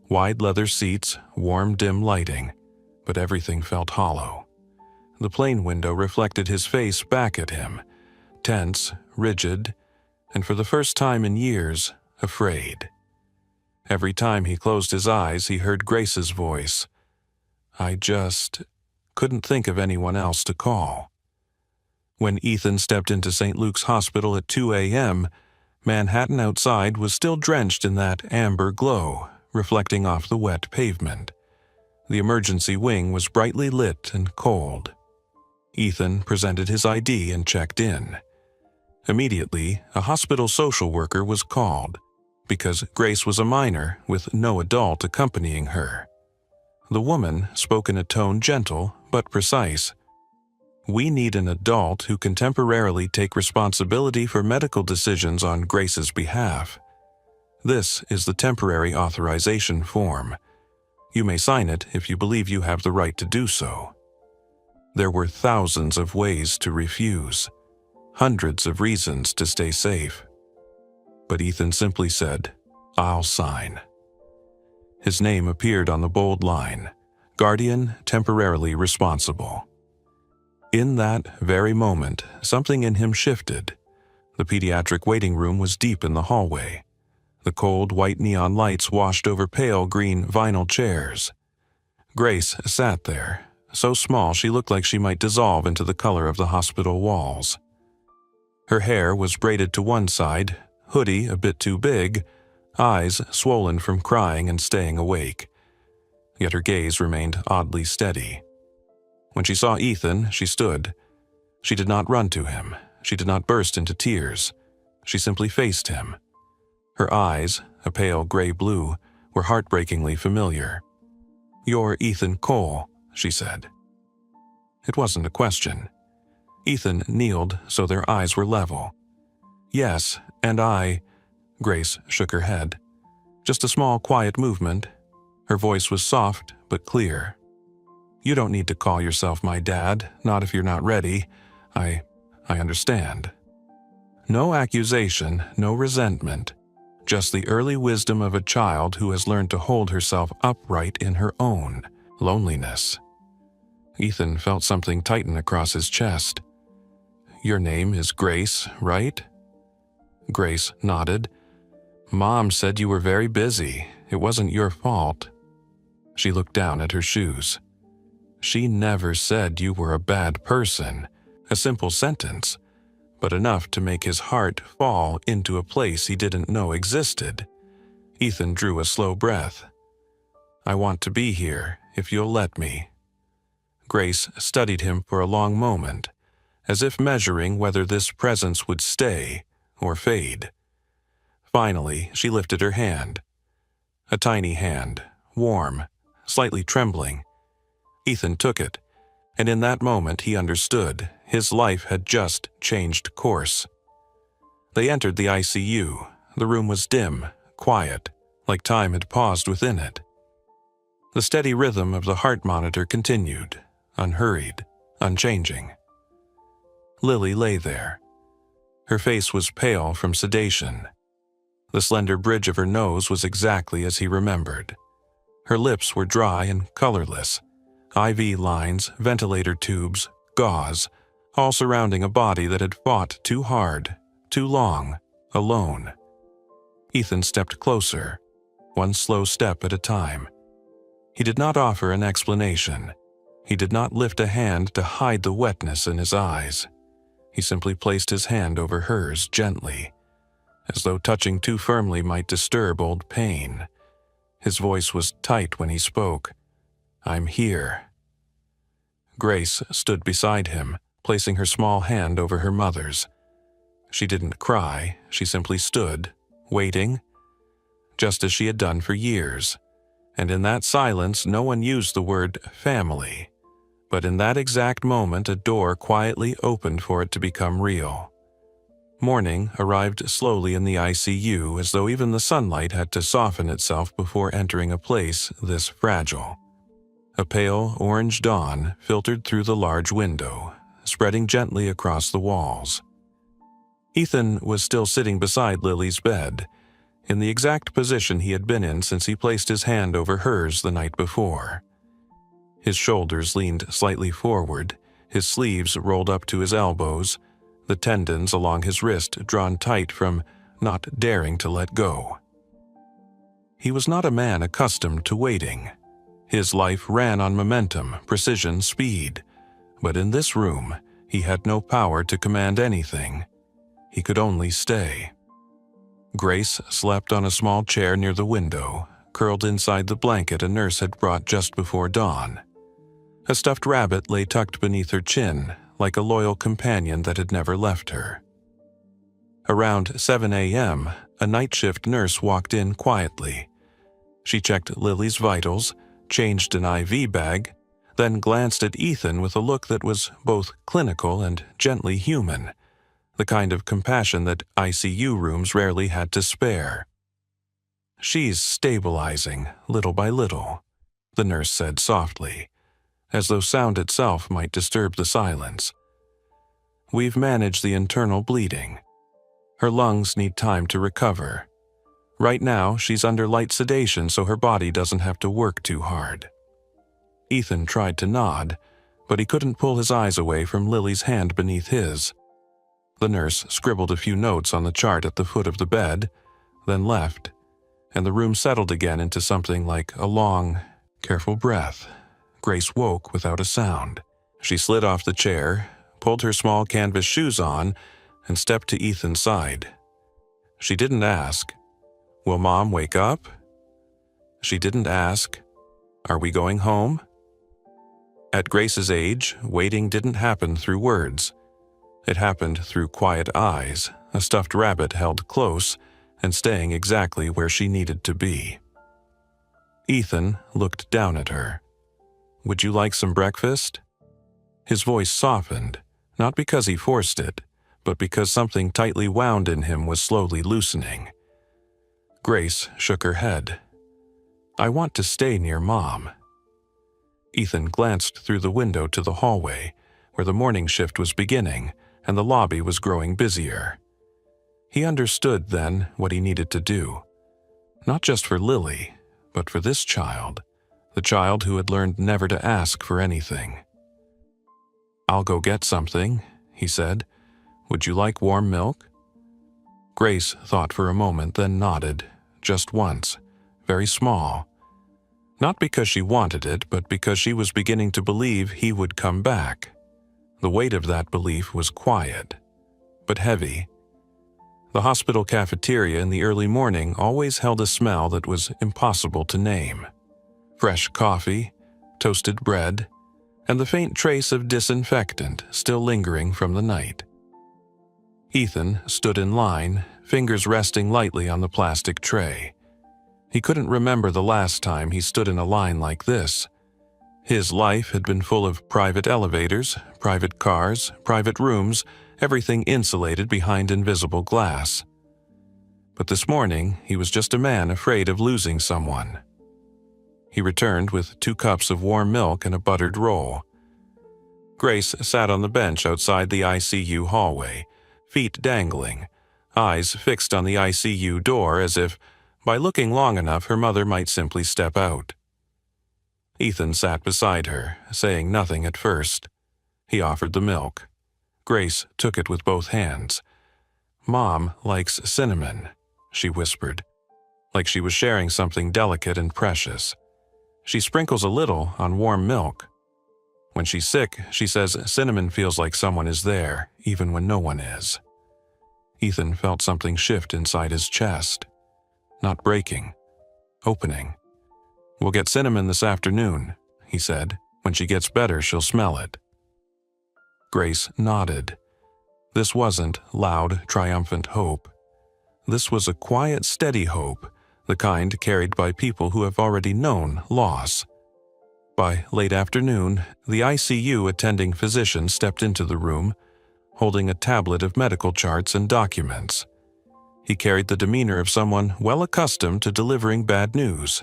wide leather seats, warm, dim lighting, but everything felt hollow. The plane window reflected his face back at him, tense, rigid, and for the first time in years, afraid. Every time he closed his eyes, he heard Grace's voice. I just couldn't think of anyone else to call. When Ethan stepped into St. Luke's Hospital at 2 a.m., Manhattan outside was still drenched in that amber glow, reflecting off the wet pavement. The emergency wing was brightly lit and cold. Ethan presented his ID and checked in. Immediately, a hospital social worker was called, because Grace was a minor with no adult accompanying her. The woman spoke in a tone gentle but precise. We need an adult who can temporarily take responsibility for medical decisions on Grace's behalf. This is the temporary authorization form. You may sign it if you believe you have the right to do so. There were thousands of ways to refuse, hundreds of reasons to stay safe. But Ethan simply said, I'll sign. His name appeared on the bold line, Guardian Temporarily Responsible. In that very moment, something in him shifted. The pediatric waiting room was deep in the hallway. The cold white neon lights washed over pale green vinyl chairs. Grace sat there, so small she looked like she might dissolve into the color of the hospital walls. Her hair was braided to one side, hoodie a bit too big, eyes swollen from crying and staying awake. Yet her gaze remained oddly steady. When she saw Ethan, she stood. She did not run to him. She did not burst into tears. She simply faced him. Her eyes, a pale gray blue, were heartbreakingly familiar. You're Ethan Cole, she said. It wasn't a question. Ethan kneeled so their eyes were level. Yes, and I... Grace shook her head. Just a small, quiet movement. Her voice was soft but clear. You don't need to call yourself my dad, not if you're not ready. I understand. No accusation, no resentment. Just the early wisdom of a child who has learned to hold herself upright in her own loneliness. Ethan felt something tighten across his chest. Your name is Grace, right? Grace nodded. Mom said you were very busy. It wasn't your fault. She looked down at her shoes. She never said you were a bad person. A simple sentence, but enough to make his heart fall into a place he didn't know existed. Ethan drew a slow breath. I want to be here, if you'll let me. Grace studied him for a long moment, as if measuring whether this presence would stay or fade. Finally, she lifted her hand. A tiny hand, warm, slightly trembling. Ethan took it, and in that moment he understood his life had just changed course. They entered the ICU. The room was dim, quiet, like time had paused within it. The steady rhythm of the heart monitor continued, unhurried, unchanging. Lily lay there. Her face was pale from sedation. The slender bridge of her nose was exactly as he remembered. Her lips were dry and colorless. IV lines, ventilator tubes, gauze, all surrounding a body that had fought too hard, too long, alone. Ethan stepped closer, one slow step at a time. He did not offer an explanation. He did not lift a hand to hide the wetness in his eyes. He simply placed his hand over hers gently, as though touching too firmly might disturb old pain. His voice was tight when he spoke. I'm here. Grace stood beside him, placing her small hand over her mother's. She didn't cry, she simply stood, waiting, just as she had done for years. And in that silence, no one used the word family. But in that exact moment, a door quietly opened for it to become real. Morning arrived slowly in the ICU, as though even the sunlight had to soften itself before entering a place this fragile. A pale orange dawn filtered through the large window, spreading gently across the walls. Ethan was still sitting beside Lily's bed, in the exact position he had been in since he placed his hand over hers the night before. His shoulders leaned slightly forward, his sleeves rolled up to his elbows, the tendons along his wrist drawn tight from not daring to let go. He was not a man accustomed to waiting. His life ran on momentum, precision, speed. But in this room, he had no power to command anything. He could only stay. Grace slept on a small chair near the window, curled inside the blanket a nurse had brought just before dawn. A stuffed rabbit lay tucked beneath her chin, like a loyal companion that had never left her. Around 7 a.m., a night shift nurse walked in quietly. She checked Lily's vitals, changed an IV bag, then glanced at Ethan with a look that was both clinical and gently human, the kind of compassion that ICU rooms rarely had to spare. "She's stabilizing, little by little," the nurse said softly, as though sound itself might disturb the silence. "We've managed the internal bleeding. Her lungs need time to recover. Right now, she's under light sedation so her body doesn't have to work too hard." Ethan tried to nod, but he couldn't pull his eyes away from Lily's hand beneath his. The nurse scribbled a few notes on the chart at the foot of the bed, then left, and the room settled again into something like a long, careful breath. Grace woke without a sound. She slid off the chair, pulled her small canvas shoes on, and stepped to Ethan's side. She didn't ask, "Will Mom wake up?" She didn't ask, "Are we going home?" At Grace's age, waiting didn't happen through words. It happened through quiet eyes, a stuffed rabbit held close and staying exactly where she needed to be. Ethan looked down at her. "Would you like some breakfast?" His voice softened, not because he forced it, but because something tightly wound in him was slowly loosening. Grace shook her head. "I want to stay near Mom." Ethan glanced through the window to the hallway, where the morning shift was beginning and the lobby was growing busier. He understood then what he needed to do. Not just for Lily, but for this child, the child who had learned never to ask for anything. "I'll go get something," he said. "Would you like warm milk?" Grace thought for a moment, then nodded, just once, very small. Not because she wanted it, but because she was beginning to believe he would come back. The weight of that belief was quiet, but heavy. The hospital cafeteria in the early morning always held a smell that was impossible to name. Fresh coffee, toasted bread, and the faint trace of disinfectant still lingering from the night. Ethan stood in line, fingers resting lightly on the plastic tray. He couldn't remember the last time he stood in a line like this. His life had been full of private elevators, private cars, private rooms, everything insulated behind invisible glass. But this morning, he was just a man afraid of losing someone. He returned with 2 cups of warm milk and a buttered roll. Grace sat on the bench outside the ICU hallway, feet dangling, eyes fixed on the ICU door as if, by looking long enough, her mother might simply step out. Ethan sat beside her, saying nothing at first. He offered the milk. Grace took it with both hands. "Mom likes cinnamon," she whispered, like she was sharing something delicate and precious. "She sprinkles a little on warm milk. When she's sick, she says cinnamon feels like someone is there, even when no one is." Ethan felt something shift inside his chest. Not breaking, opening. "We'll get cinnamon this afternoon," he said. "When she gets better, she'll smell it." Grace nodded. This wasn't loud, triumphant hope. This was a quiet, steady hope, the kind carried by people who have already known loss. By late afternoon, the ICU attending physician stepped into the room, holding a tablet of medical charts and documents. He carried the demeanor of someone well accustomed to delivering bad news,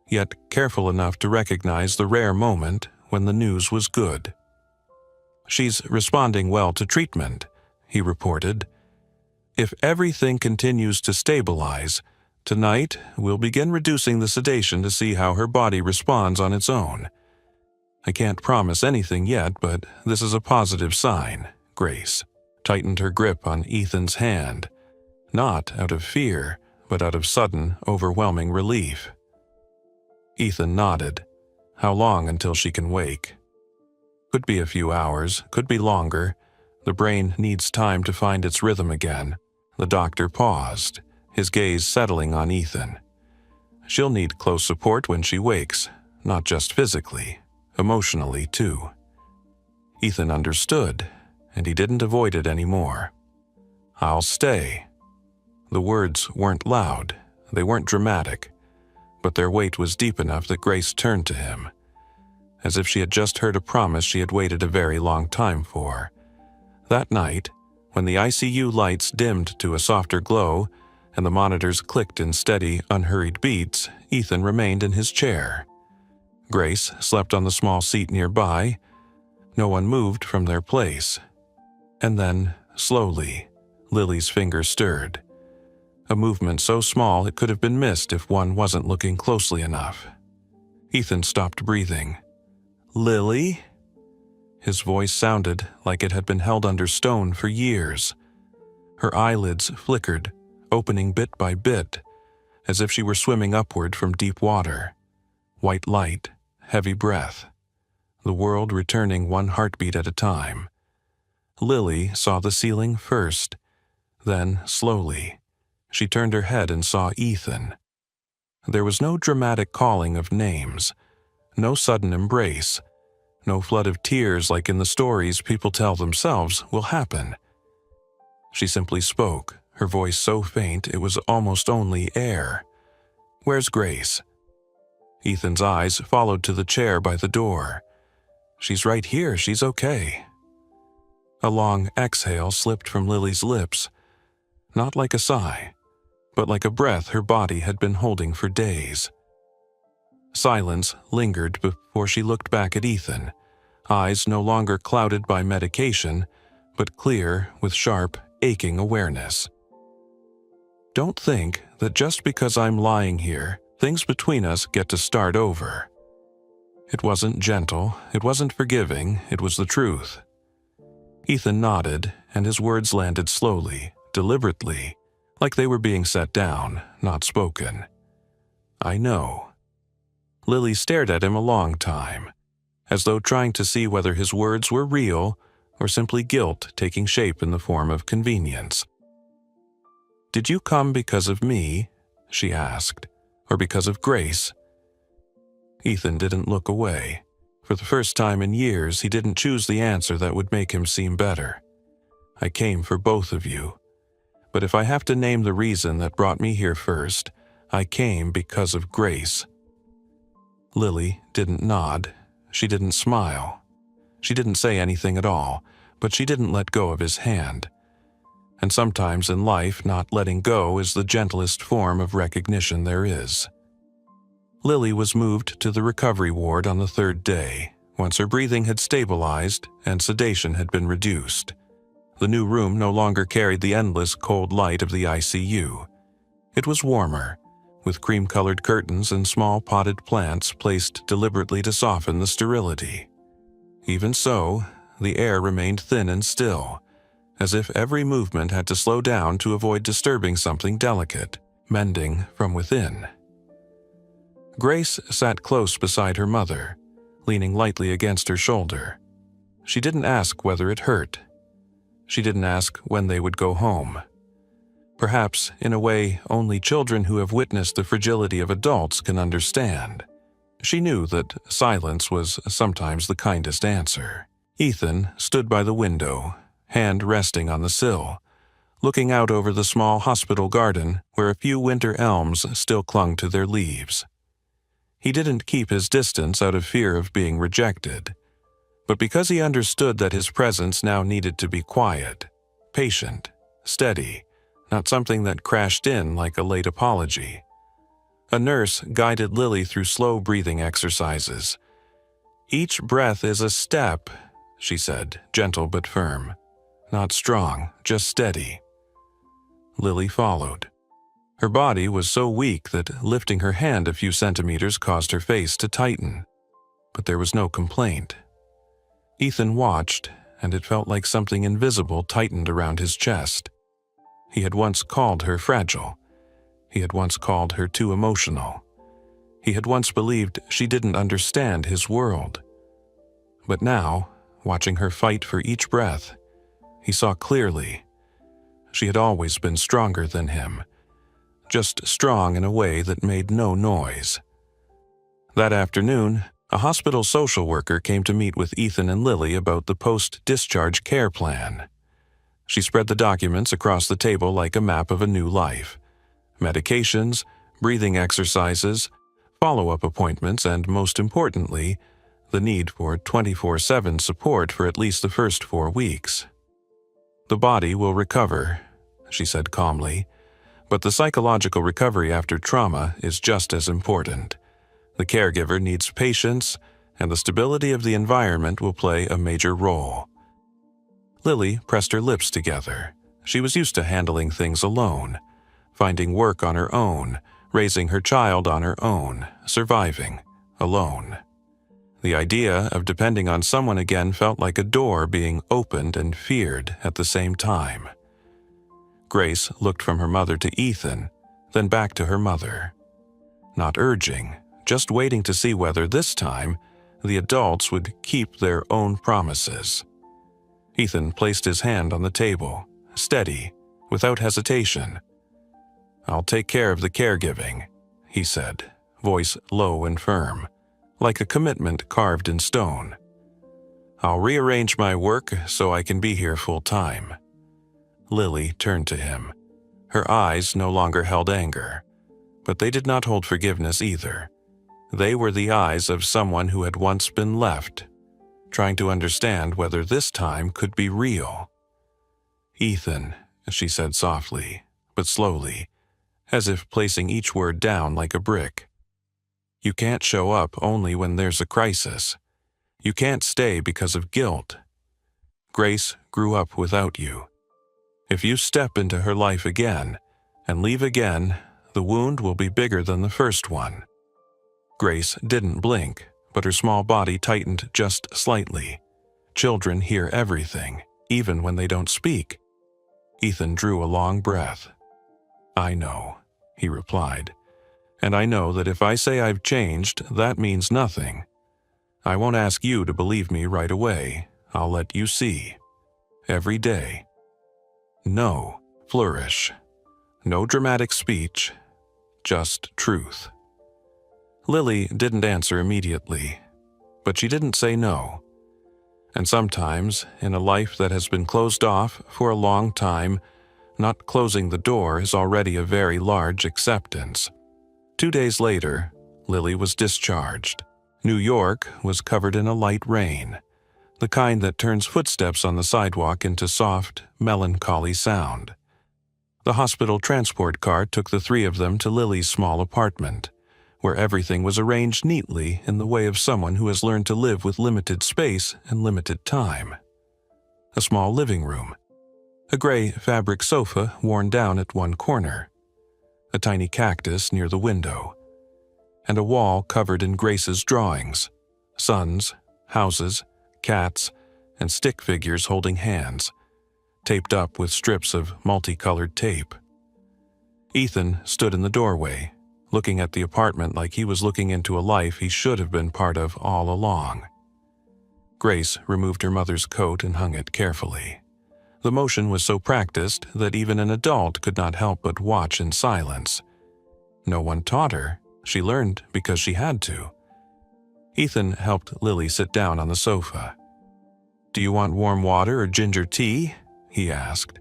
yet careful enough to recognize the rare moment when the news was good. "She's responding well to treatment," he reported. "If everything continues to stabilize, tonight we'll begin reducing the sedation to see how her body responds on its own. I can't promise anything yet, but this is a positive sign." Grace tightened her grip on Ethan's hand, not out of fear, but out of sudden, overwhelming relief. Ethan nodded. "How long until she can wake?" "Could be a few hours, could be longer. The brain needs time to find its rhythm again." The doctor paused, his gaze settling on Ethan. "She'll need close support when she wakes, not just physically, emotionally too." Ethan understood, and he didn't avoid it anymore. "I'll stay." The words weren't loud, they weren't dramatic, but their weight was deep enough that Grace turned to him, as if she had just heard a promise she had waited a very long time for. That night, when the ICU lights dimmed to a softer glow and the monitors clicked in steady, unhurried beats, Ethan remained in his chair. Grace slept on the small seat nearby. No one moved from their place. And then, slowly, Lily's finger stirred. A movement so small it could have been missed if one wasn't looking closely enough. Ethan stopped breathing. "Lily?" His voice sounded like it had been held under stone for years. Her eyelids flickered, opening bit by bit, as if she were swimming upward from deep water. White light, heavy breath, the world returning one heartbeat at a time. Lily saw the ceiling first, then, slowly, she turned her head and saw Ethan. There was no dramatic calling of names, no sudden embrace, no flood of tears like in the stories people tell themselves will happen. She simply spoke, her voice so faint it was almost only air. "Where's Grace?" Ethan's eyes followed to the chair by the door. "She's right here, she's okay." A long exhale slipped from Lily's lips, not like a sigh, but like a breath her body had been holding for days. Silence lingered before she looked back at Ethan, eyes no longer clouded by medication, but clear with sharp, aching awareness. "Don't think that just because I'm lying here, things between us get to start over." It wasn't gentle, it wasn't forgiving, it was the truth. Ethan nodded, and his words landed slowly, deliberately, like they were being set down, not spoken. "I know." Lily stared at him a long time, as though trying to see whether his words were real or simply guilt taking shape in the form of convenience. "Did you come because of me?" she asked, "or because of Grace?" Ethan didn't look away. For the first time in years, he didn't choose the answer that would make him seem better. "I came for both of you. But if I have to name the reason that brought me here first, I came because of Grace." Lily didn't nod. She didn't smile. She didn't say anything at all, but she didn't let go of his hand. And sometimes in life, not letting go is the gentlest form of recognition there is. Lily was moved to the recovery ward on the third day, once her breathing had stabilized and sedation had been reduced. The new room no longer carried the endless cold light of the ICU. It was warmer, with cream-colored curtains and small potted plants placed deliberately to soften the sterility. Even so, the air remained thin and still, as if every movement had to slow down to avoid disturbing something delicate, mending from within. Grace sat close beside her mother, leaning lightly against her shoulder. She didn't ask whether it hurt. She didn't ask when they would go home. Perhaps, in a way, only children who have witnessed the fragility of adults can understand. She knew that silence was sometimes the kindest answer. Ethan stood by the window, hand resting on the sill, looking out over the small hospital garden where a few winter elms still clung to their leaves. He didn't keep his distance out of fear of being rejected, but because he understood that his presence now needed to be quiet, patient, steady, not something that crashed in like a late apology. A nurse guided Lily through slow breathing exercises. "Each breath is a step," she said, gentle but firm. "Not strong, just steady." Lily followed. Her body was so weak that lifting her hand a few centimeters caused her face to tighten. But there was no complaint. Ethan watched, and it felt like something invisible tightened around his chest. He had once called her fragile. He had once called her too emotional. He had once believed she didn't understand his world. But now, watching her fight for each breath, he saw clearly. She had always been stronger than him, just strong in a way that made no noise. That afternoon, a hospital social worker came to meet with Ethan and Lily about the post-discharge care plan. She spread the documents across the table like a map of a new life. Medications, breathing exercises, follow-up appointments, and most importantly, the need for 24/7 support for at least the first 4 weeks. "The body will recover," she said calmly, "but the psychological recovery after trauma is just as important. The caregiver needs patience, and the stability of the environment will play a major role." Lily pressed her lips together. She was used to handling things alone, finding work on her own, raising her child on her own, surviving alone. The idea of depending on someone again felt like a door being opened and feared at the same time. Grace looked from her mother to Ethan, then back to her mother. Not urging, just waiting to see whether this time the adults would keep their own promises. Ethan placed his hand on the table, steady, without hesitation. "I'll take care of the caregiving," he said, voice low and firm, like a commitment carved in stone. "I'll rearrange my work so I can be here full time." Lily turned to him. Her eyes no longer held anger, but they did not hold forgiveness either. They were the eyes of someone who had once been left, trying to understand whether this time could be real. "Ethan," she said softly, but slowly, as if placing each word down like a brick. "You can't show up only when there's a crisis. You can't stay because of guilt. Grace grew up without you. If you step into her life again and leave again, the wound will be bigger than the first one." Grace didn't blink, but her small body tightened just slightly. Children hear everything, even when they don't speak. Ethan drew a long breath. "I know," he replied. "And I know that if I say I've changed, that means nothing. I won't ask you to believe me right away. I'll let you see. Every day. No flourish. No dramatic speech. Just truth." Lily didn't answer immediately, but she didn't say no. And sometimes, in a life that has been closed off for a long time, not closing the door is already a very large acceptance. 2 days later, Lily was discharged. New York was covered in a light rain, the kind that turns footsteps on the sidewalk into soft, melancholy sound. The hospital transport car took the 3 of them to Lily's small apartment, where everything was arranged neatly in the way of someone who has learned to live with limited space and limited time. A small living room, a gray fabric sofa worn down at one corner, a tiny cactus near the window, and a wall covered in Grace's drawings, suns, houses, cats, and stick figures holding hands, taped up with strips of multicolored tape. Ethan stood in the doorway, looking at the apartment like he was looking into a life he should have been part of all along. Grace removed her mother's coat and hung it carefully. The motion was so practiced that even an adult could not help but watch in silence. No one taught her. She learned because she had to. Ethan helped Lily sit down on the sofa. "Do you want warm water or ginger tea?" he asked.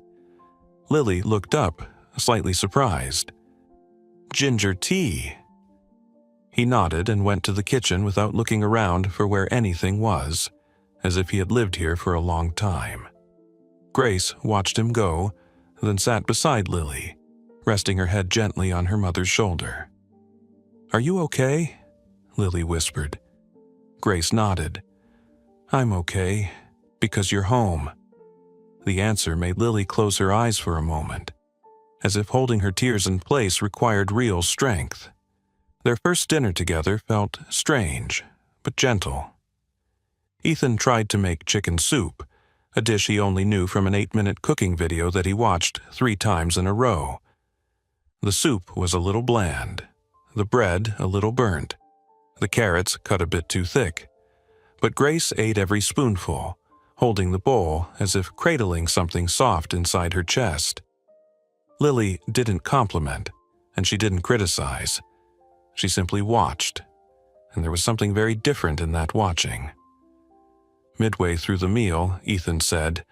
Lily looked up, slightly surprised. "Ginger tea." He nodded and went to the kitchen without looking around for where anything was. as if he had lived here for a long time. Grace watched him go, then sat beside Lily, resting her head gently on her mother's shoulder. "Are you okay?" Lily whispered. Grace nodded. "I'm okay, because you're home." The answer made Lily close her eyes for a moment, as if holding her tears in place required real strength. Their first dinner together felt strange, but gentle. Ethan tried to make chicken soup, a dish he only knew from an 8-minute cooking video that he watched 3 times in a row. The soup was a little bland, the bread a little burnt, the carrots cut a bit too thick, but Grace ate every spoonful, holding the bowl as if cradling something soft inside her chest. Lily didn't compliment, and she didn't criticize. She simply watched, and there was something very different in that watching. Midway through the meal, Ethan said,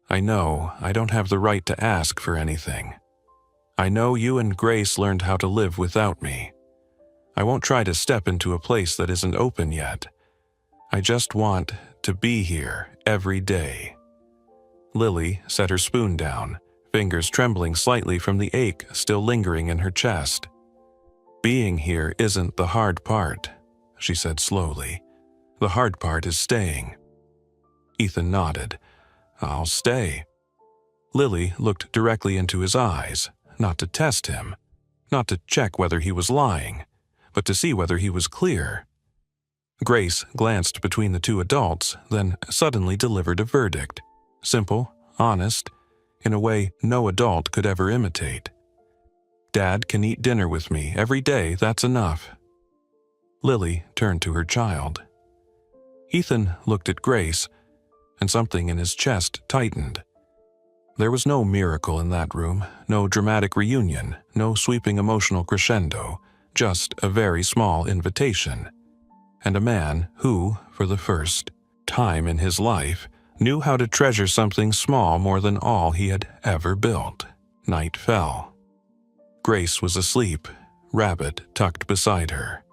"I know I don't have the right to ask for anything. I know you and Grace learned how to live without me. I won't try to step into a place that isn't open yet. I just want to be here every day." Lily set her spoon down, fingers trembling slightly from the ache still lingering in her chest. "Being here isn't the hard part," she said slowly. "The hard part is staying." Ethan nodded. "I'll stay." Lily looked directly into his eyes, not to test him, not to check whether he was lying, but to see whether he was clear. Grace glanced between the 2 adults, then suddenly delivered a verdict. Simple, honest, in a way no adult could ever imitate. "Dad can eat dinner with me every day, that's enough." Lily turned to her child. Ethan looked at Grace, and something in his chest tightened. There was no miracle in that room, no dramatic reunion, no sweeping emotional crescendo, just a very small invitation. And a man who, for the first time in his life, knew how to treasure something small more than all he had ever built. Night fell. Grace was asleep, Rabbit tucked beside her.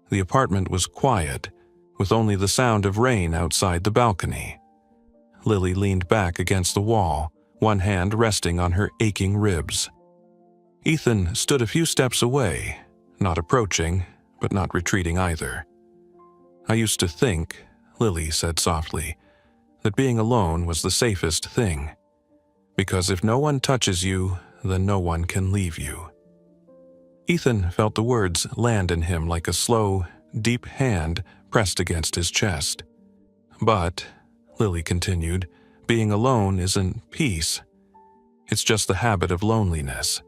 The apartment was quiet, with only the sound of rain outside the balcony. Lily leaned back against the wall, one hand resting on her aching ribs. Ethan stood a few steps away, not approaching, but not retreating either. "I used to think," Lily said softly, "that being alone was the safest thing. Because if no one touches you, then no one can leave you." Ethan felt the words land in him like a slow, deep hand pressed against his chest. "But," Lily continued, "being alone isn't peace. It's just the habit of loneliness."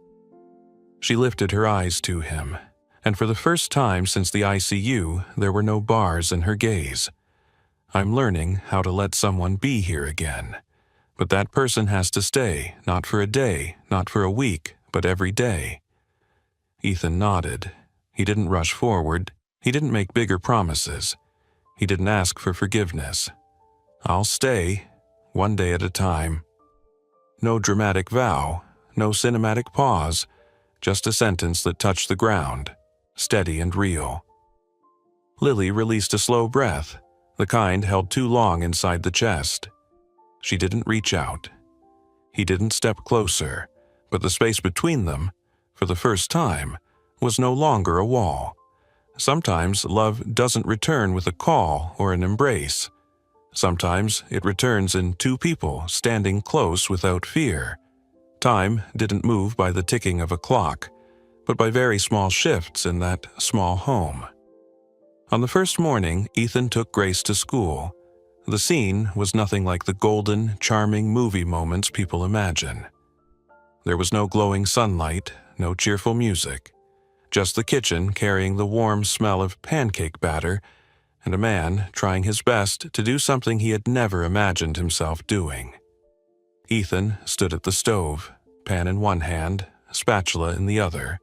She lifted her eyes to him, and for the first time since the ICU, there were no bars in her gaze. "I'm learning how to let someone be here again. But that person has to stay, not for a day, not for a week, but every day." Ethan nodded. He didn't rush forward. He didn't make bigger promises. He didn't ask for forgiveness. "I'll stay, one day at a time." No dramatic vow, no cinematic pause, just a sentence that touched the ground, steady and real. Lily released a slow breath, the kind held too long inside the chest. She didn't reach out. He didn't step closer, but the space between them, for the first time, was no longer a wall. Sometimes love doesn't return with a call or an embrace. Sometimes it returns in 2 people standing close without fear. Time didn't move by the ticking of a clock, but by very small shifts in that small home. On the first morning, Ethan took Grace to school. The scene was nothing like the golden, charming movie moments people imagine. There was no glowing sunlight, no cheerful music, just the kitchen carrying the warm smell of pancake batter and a man trying his best to do something he had never imagined himself doing. Ethan stood at the stove, pan in one hand, spatula in the other,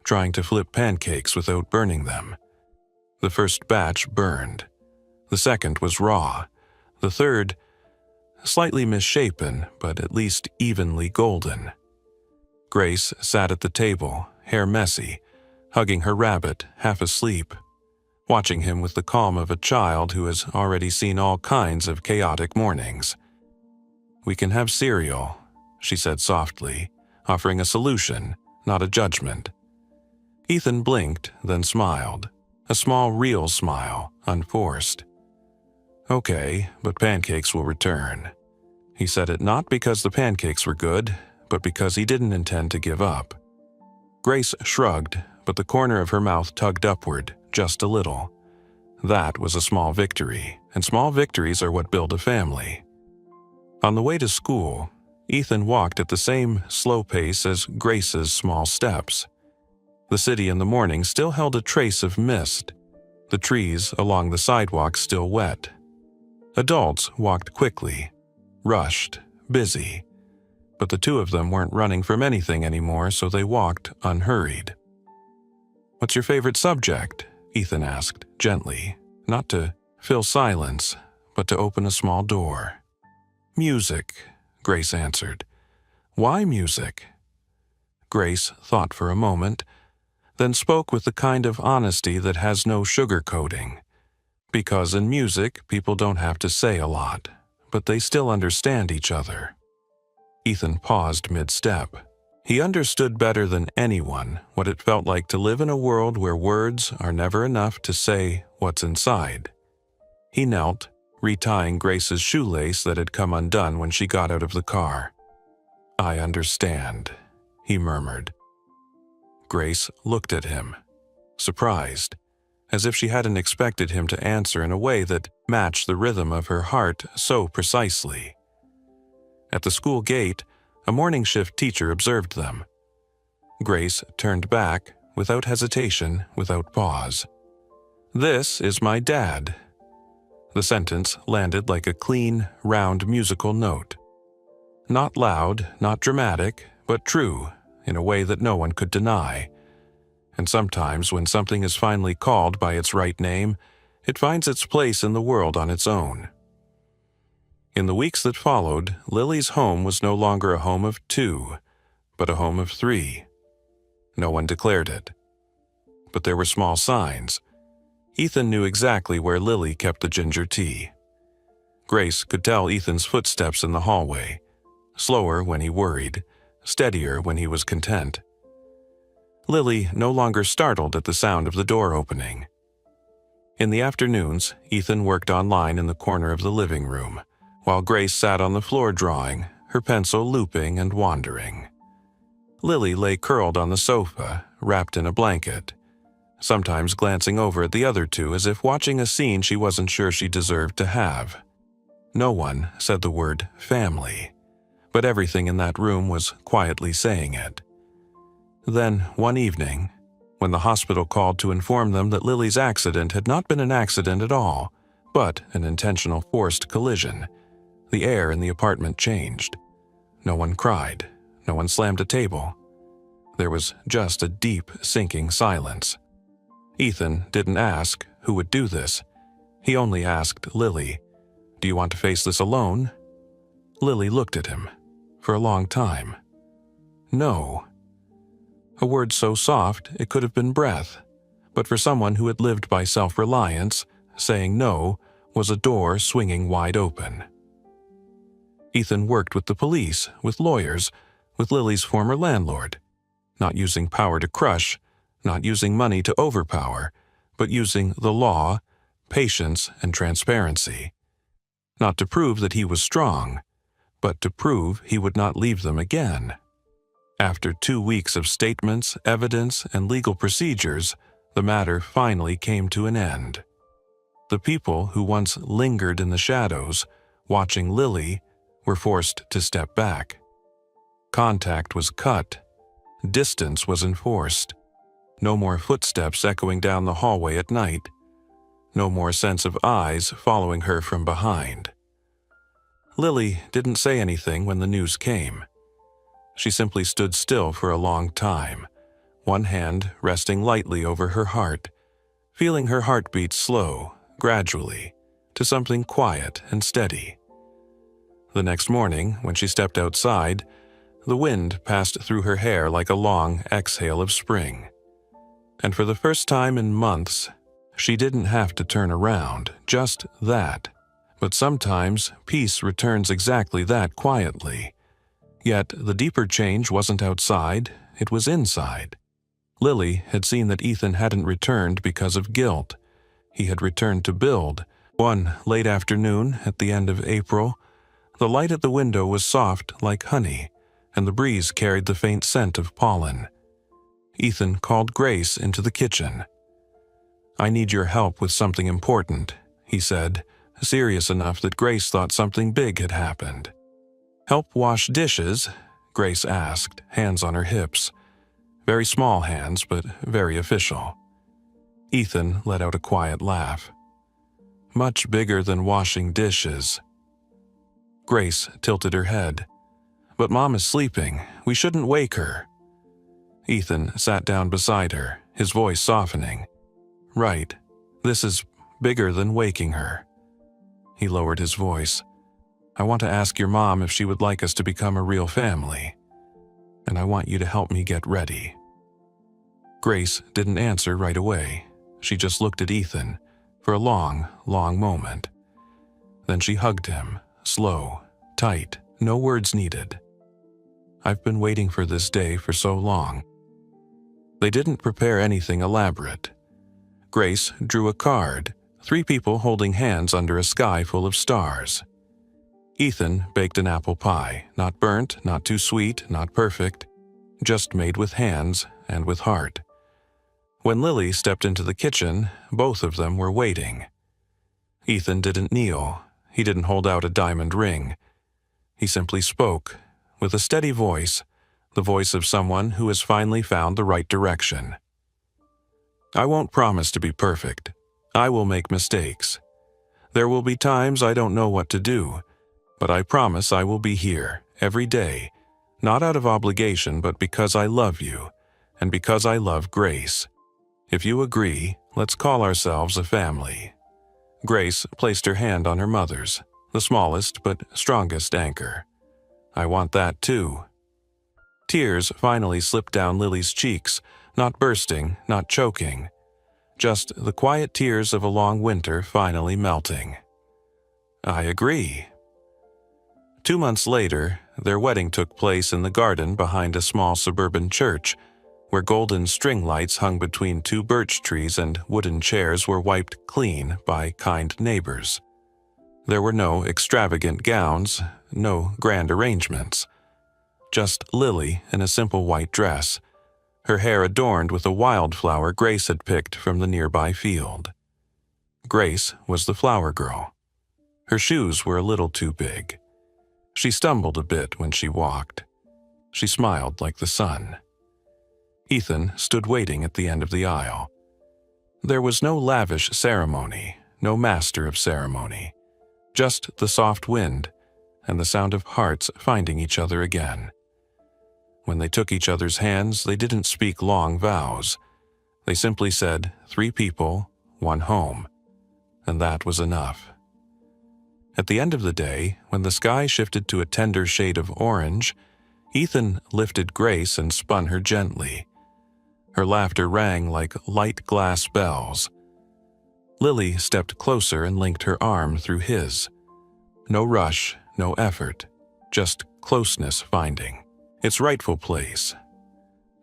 trying to flip pancakes without burning them. The first batch burned. The second was raw. The third, slightly misshapen, but at least evenly golden. Grace sat at the table, hair messy, hugging her rabbit, half asleep. watching him with the calm of a child who has already seen all kinds of chaotic mornings. "We can have cereal," she said softly, offering a solution, not a judgment. Ethan blinked, then smiled, a small, real smile, unforced. "Okay, but pancakes will return." He said it not because the pancakes were good, but because he didn't intend to give up. Grace shrugged, but the corner of her mouth tugged upward, just a little. That was a small victory, and small victories are what build a family. On the way to school, Ethan walked at the same slow pace as Grace's small steps. The city in the morning still held a trace of mist, the trees along the sidewalk still wet. Adults walked quickly, rushed, busy, but the two of them weren't running from anything anymore, so they walked unhurried. "What's your favorite subject?" Ethan asked, gently, not to fill silence, but to open a small door. "Music," Grace answered. "Why music?" Grace thought for a moment, then spoke with the kind of honesty that has no sugarcoating. "Because in music, people don't have to say a lot, but they still understand each other." Ethan paused mid-step. He understood better than anyone what it felt like to live in a world where words are never enough to say what's inside. He knelt, retying Grace's shoelace that had come undone when she got out of the car. "I understand," he murmured. Grace looked at him, surprised, as if she hadn't expected him to answer in a way that matched the rhythm of her heart so precisely. At the school gate, a morning shift teacher observed them. Grace turned back, without hesitation, without pause. "This is my dad." The sentence landed like a clean, round musical note. Not loud, not dramatic, but true, in a way that no one could deny. And sometimes when something is finally called by its right name, it finds its place in the world on its own. In the weeks that followed, Lily's home was no longer a home of two, but a home of three. No one declared it. But there were small signs. Ethan knew exactly where Lily kept the ginger tea. Grace could tell Ethan's footsteps in the hallway, slower when he worried, steadier when he was content. Lily no longer startled at the sound of the door opening. In the afternoons, Ethan worked online in the corner of the living room, while Grace sat on the floor drawing, her pencil looping and wandering. Lily lay curled on the sofa, wrapped in a blanket, sometimes glancing over at the other two as if watching a scene she wasn't sure she deserved to have. No one said the word family, but everything in that room was quietly saying it. Then, one evening, when the hospital called to inform them that Lily's accident had not been an accident at all, but an intentional forced collision, the air in the apartment changed. No one cried. No one slammed a table. There was just a deep, sinking silence. Ethan didn't ask who would do this. He only asked Lily, "Do you want to face this alone?" Lily looked at him for a long time. No. A word so soft it could have been breath, but for someone who had lived by self-reliance, saying no was a door swinging wide open. Ethan worked with the police, with lawyers, with Lily's former landlord, not using power to crush, not using money to overpower, but using the law, patience, and transparency. Not to prove that he was strong, but to prove he would not leave them again. After 2 weeks of statements, evidence, and legal procedures, the matter finally came to an end. The people who once lingered in the shadows, watching Lily, were forced to step back. Contact was cut. Distance was enforced. No more footsteps echoing down the hallway at night. No more sense of eyes following her from behind. Lily didn't say anything when the news came. She simply stood still for a long time, one hand resting lightly over her heart, feeling her heartbeat slow, gradually, to something quiet and steady. The next morning, when she stepped outside, the wind passed through her hair like a long exhale of spring. And for the first time in months, She didn't have to turn around, just that. But sometimes peace returns exactly that quietly. Yet the deeper change wasn't outside, it was inside. Lily had seen that Ethan hadn't returned because of guilt. He had returned to build. One late afternoon at the end of April, the light at the window was soft like honey, and the breeze carried the faint scent of pollen. Ethan called Grace into the kitchen. "I need your help with something important," he said, serious enough that Grace thought something big had happened. "Help wash dishes?" Grace asked, hands on her hips. Very small hands, but very official. Ethan let out a quiet laugh. "Much bigger than washing dishes." Grace tilted her head. "But Mom is sleeping. We shouldn't wake her." Ethan sat down beside her, his voice softening. "Right. This is bigger than waking her." He lowered his voice. "I want to ask your mom if she would like us to become a real family. And I want you to help me get ready." Grace didn't answer right away. She just looked at Ethan for a long, long moment. Then she hugged him, slow, tight, no words needed. "I've been waiting for this day for so long." They didn't prepare anything elaborate. Grace drew a card, 3 people holding hands under a sky full of stars. Ethan baked an apple pie, not burnt, not too sweet, not perfect, just made with hands and with heart. When Lily stepped into the kitchen, both of them were waiting. Ethan didn't kneel. He didn't hold out a diamond ring. He simply spoke, with a steady voice, the voice of someone who has finally found the right direction. "I won't promise to be perfect. I will make mistakes. There will be times I don't know what to do, but I promise I will be here, every day, not out of obligation but because I love you, and because I love Grace. If you agree, let's call ourselves a family." Grace placed her hand on her mother's, the smallest but strongest anchor. "I want that too." Tears finally slipped down Lily's cheeks, not bursting, not choking. Just the quiet tears of a long winter finally melting. "I agree." 2 months later, their wedding took place in the garden behind a small suburban church, where golden string lights hung between 2 birch trees and wooden chairs were wiped clean by kind neighbors. There were no extravagant gowns, no grand arrangements. Just Lily in a simple white dress, her hair adorned with a wildflower Grace had picked from the nearby field. Grace was the flower girl. Her shoes were a little too big. She stumbled a bit when she walked. She smiled like the sun. Ethan stood waiting at the end of the aisle. There was no lavish ceremony, no master of ceremony, just the soft wind and the sound of hearts finding each other again. When they took each other's hands, they didn't speak long vows. They simply said, 3 people, 1 home. And that was enough. At the end of the day, when the sky shifted to a tender shade of orange, Ethan lifted Grace and spun her gently. Her laughter rang like light glass bells. Lily stepped closer and linked her arm through his. No rush, no effort, just closeness finding its rightful place.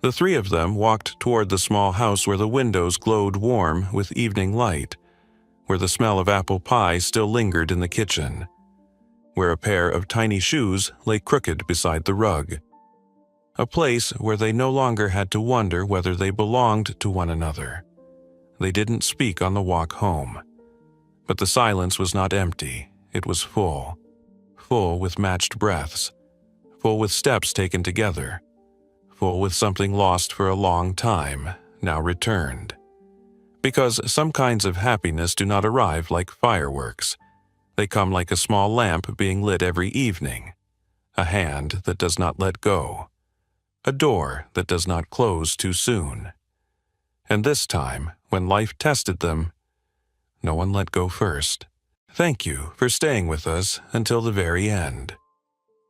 The 3 of them walked toward the small house where the windows glowed warm with evening light, where the smell of apple pie still lingered in the kitchen, where a pair of tiny shoes lay crooked beside the rug. A place where they no longer had to wonder whether they belonged to one another. They didn't speak on the walk home. But the silence was not empty, it was full. Full with matched breaths. Full with steps taken together. Full with something lost for a long time, now returned. Because some kinds of happiness do not arrive like fireworks. They come like a small lamp being lit every evening. A hand that does not let go. A door that does not close too soon. And this time, when life tested them, no one let go first. Thank you for staying with us until the very end.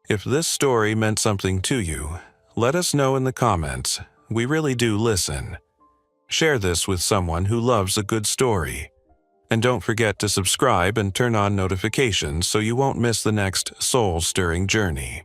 If this story meant something to you, let us know in the comments. We really do listen. Share this with someone who loves a good story. And don't forget to subscribe and turn on notifications so you won't miss the next soul-stirring journey.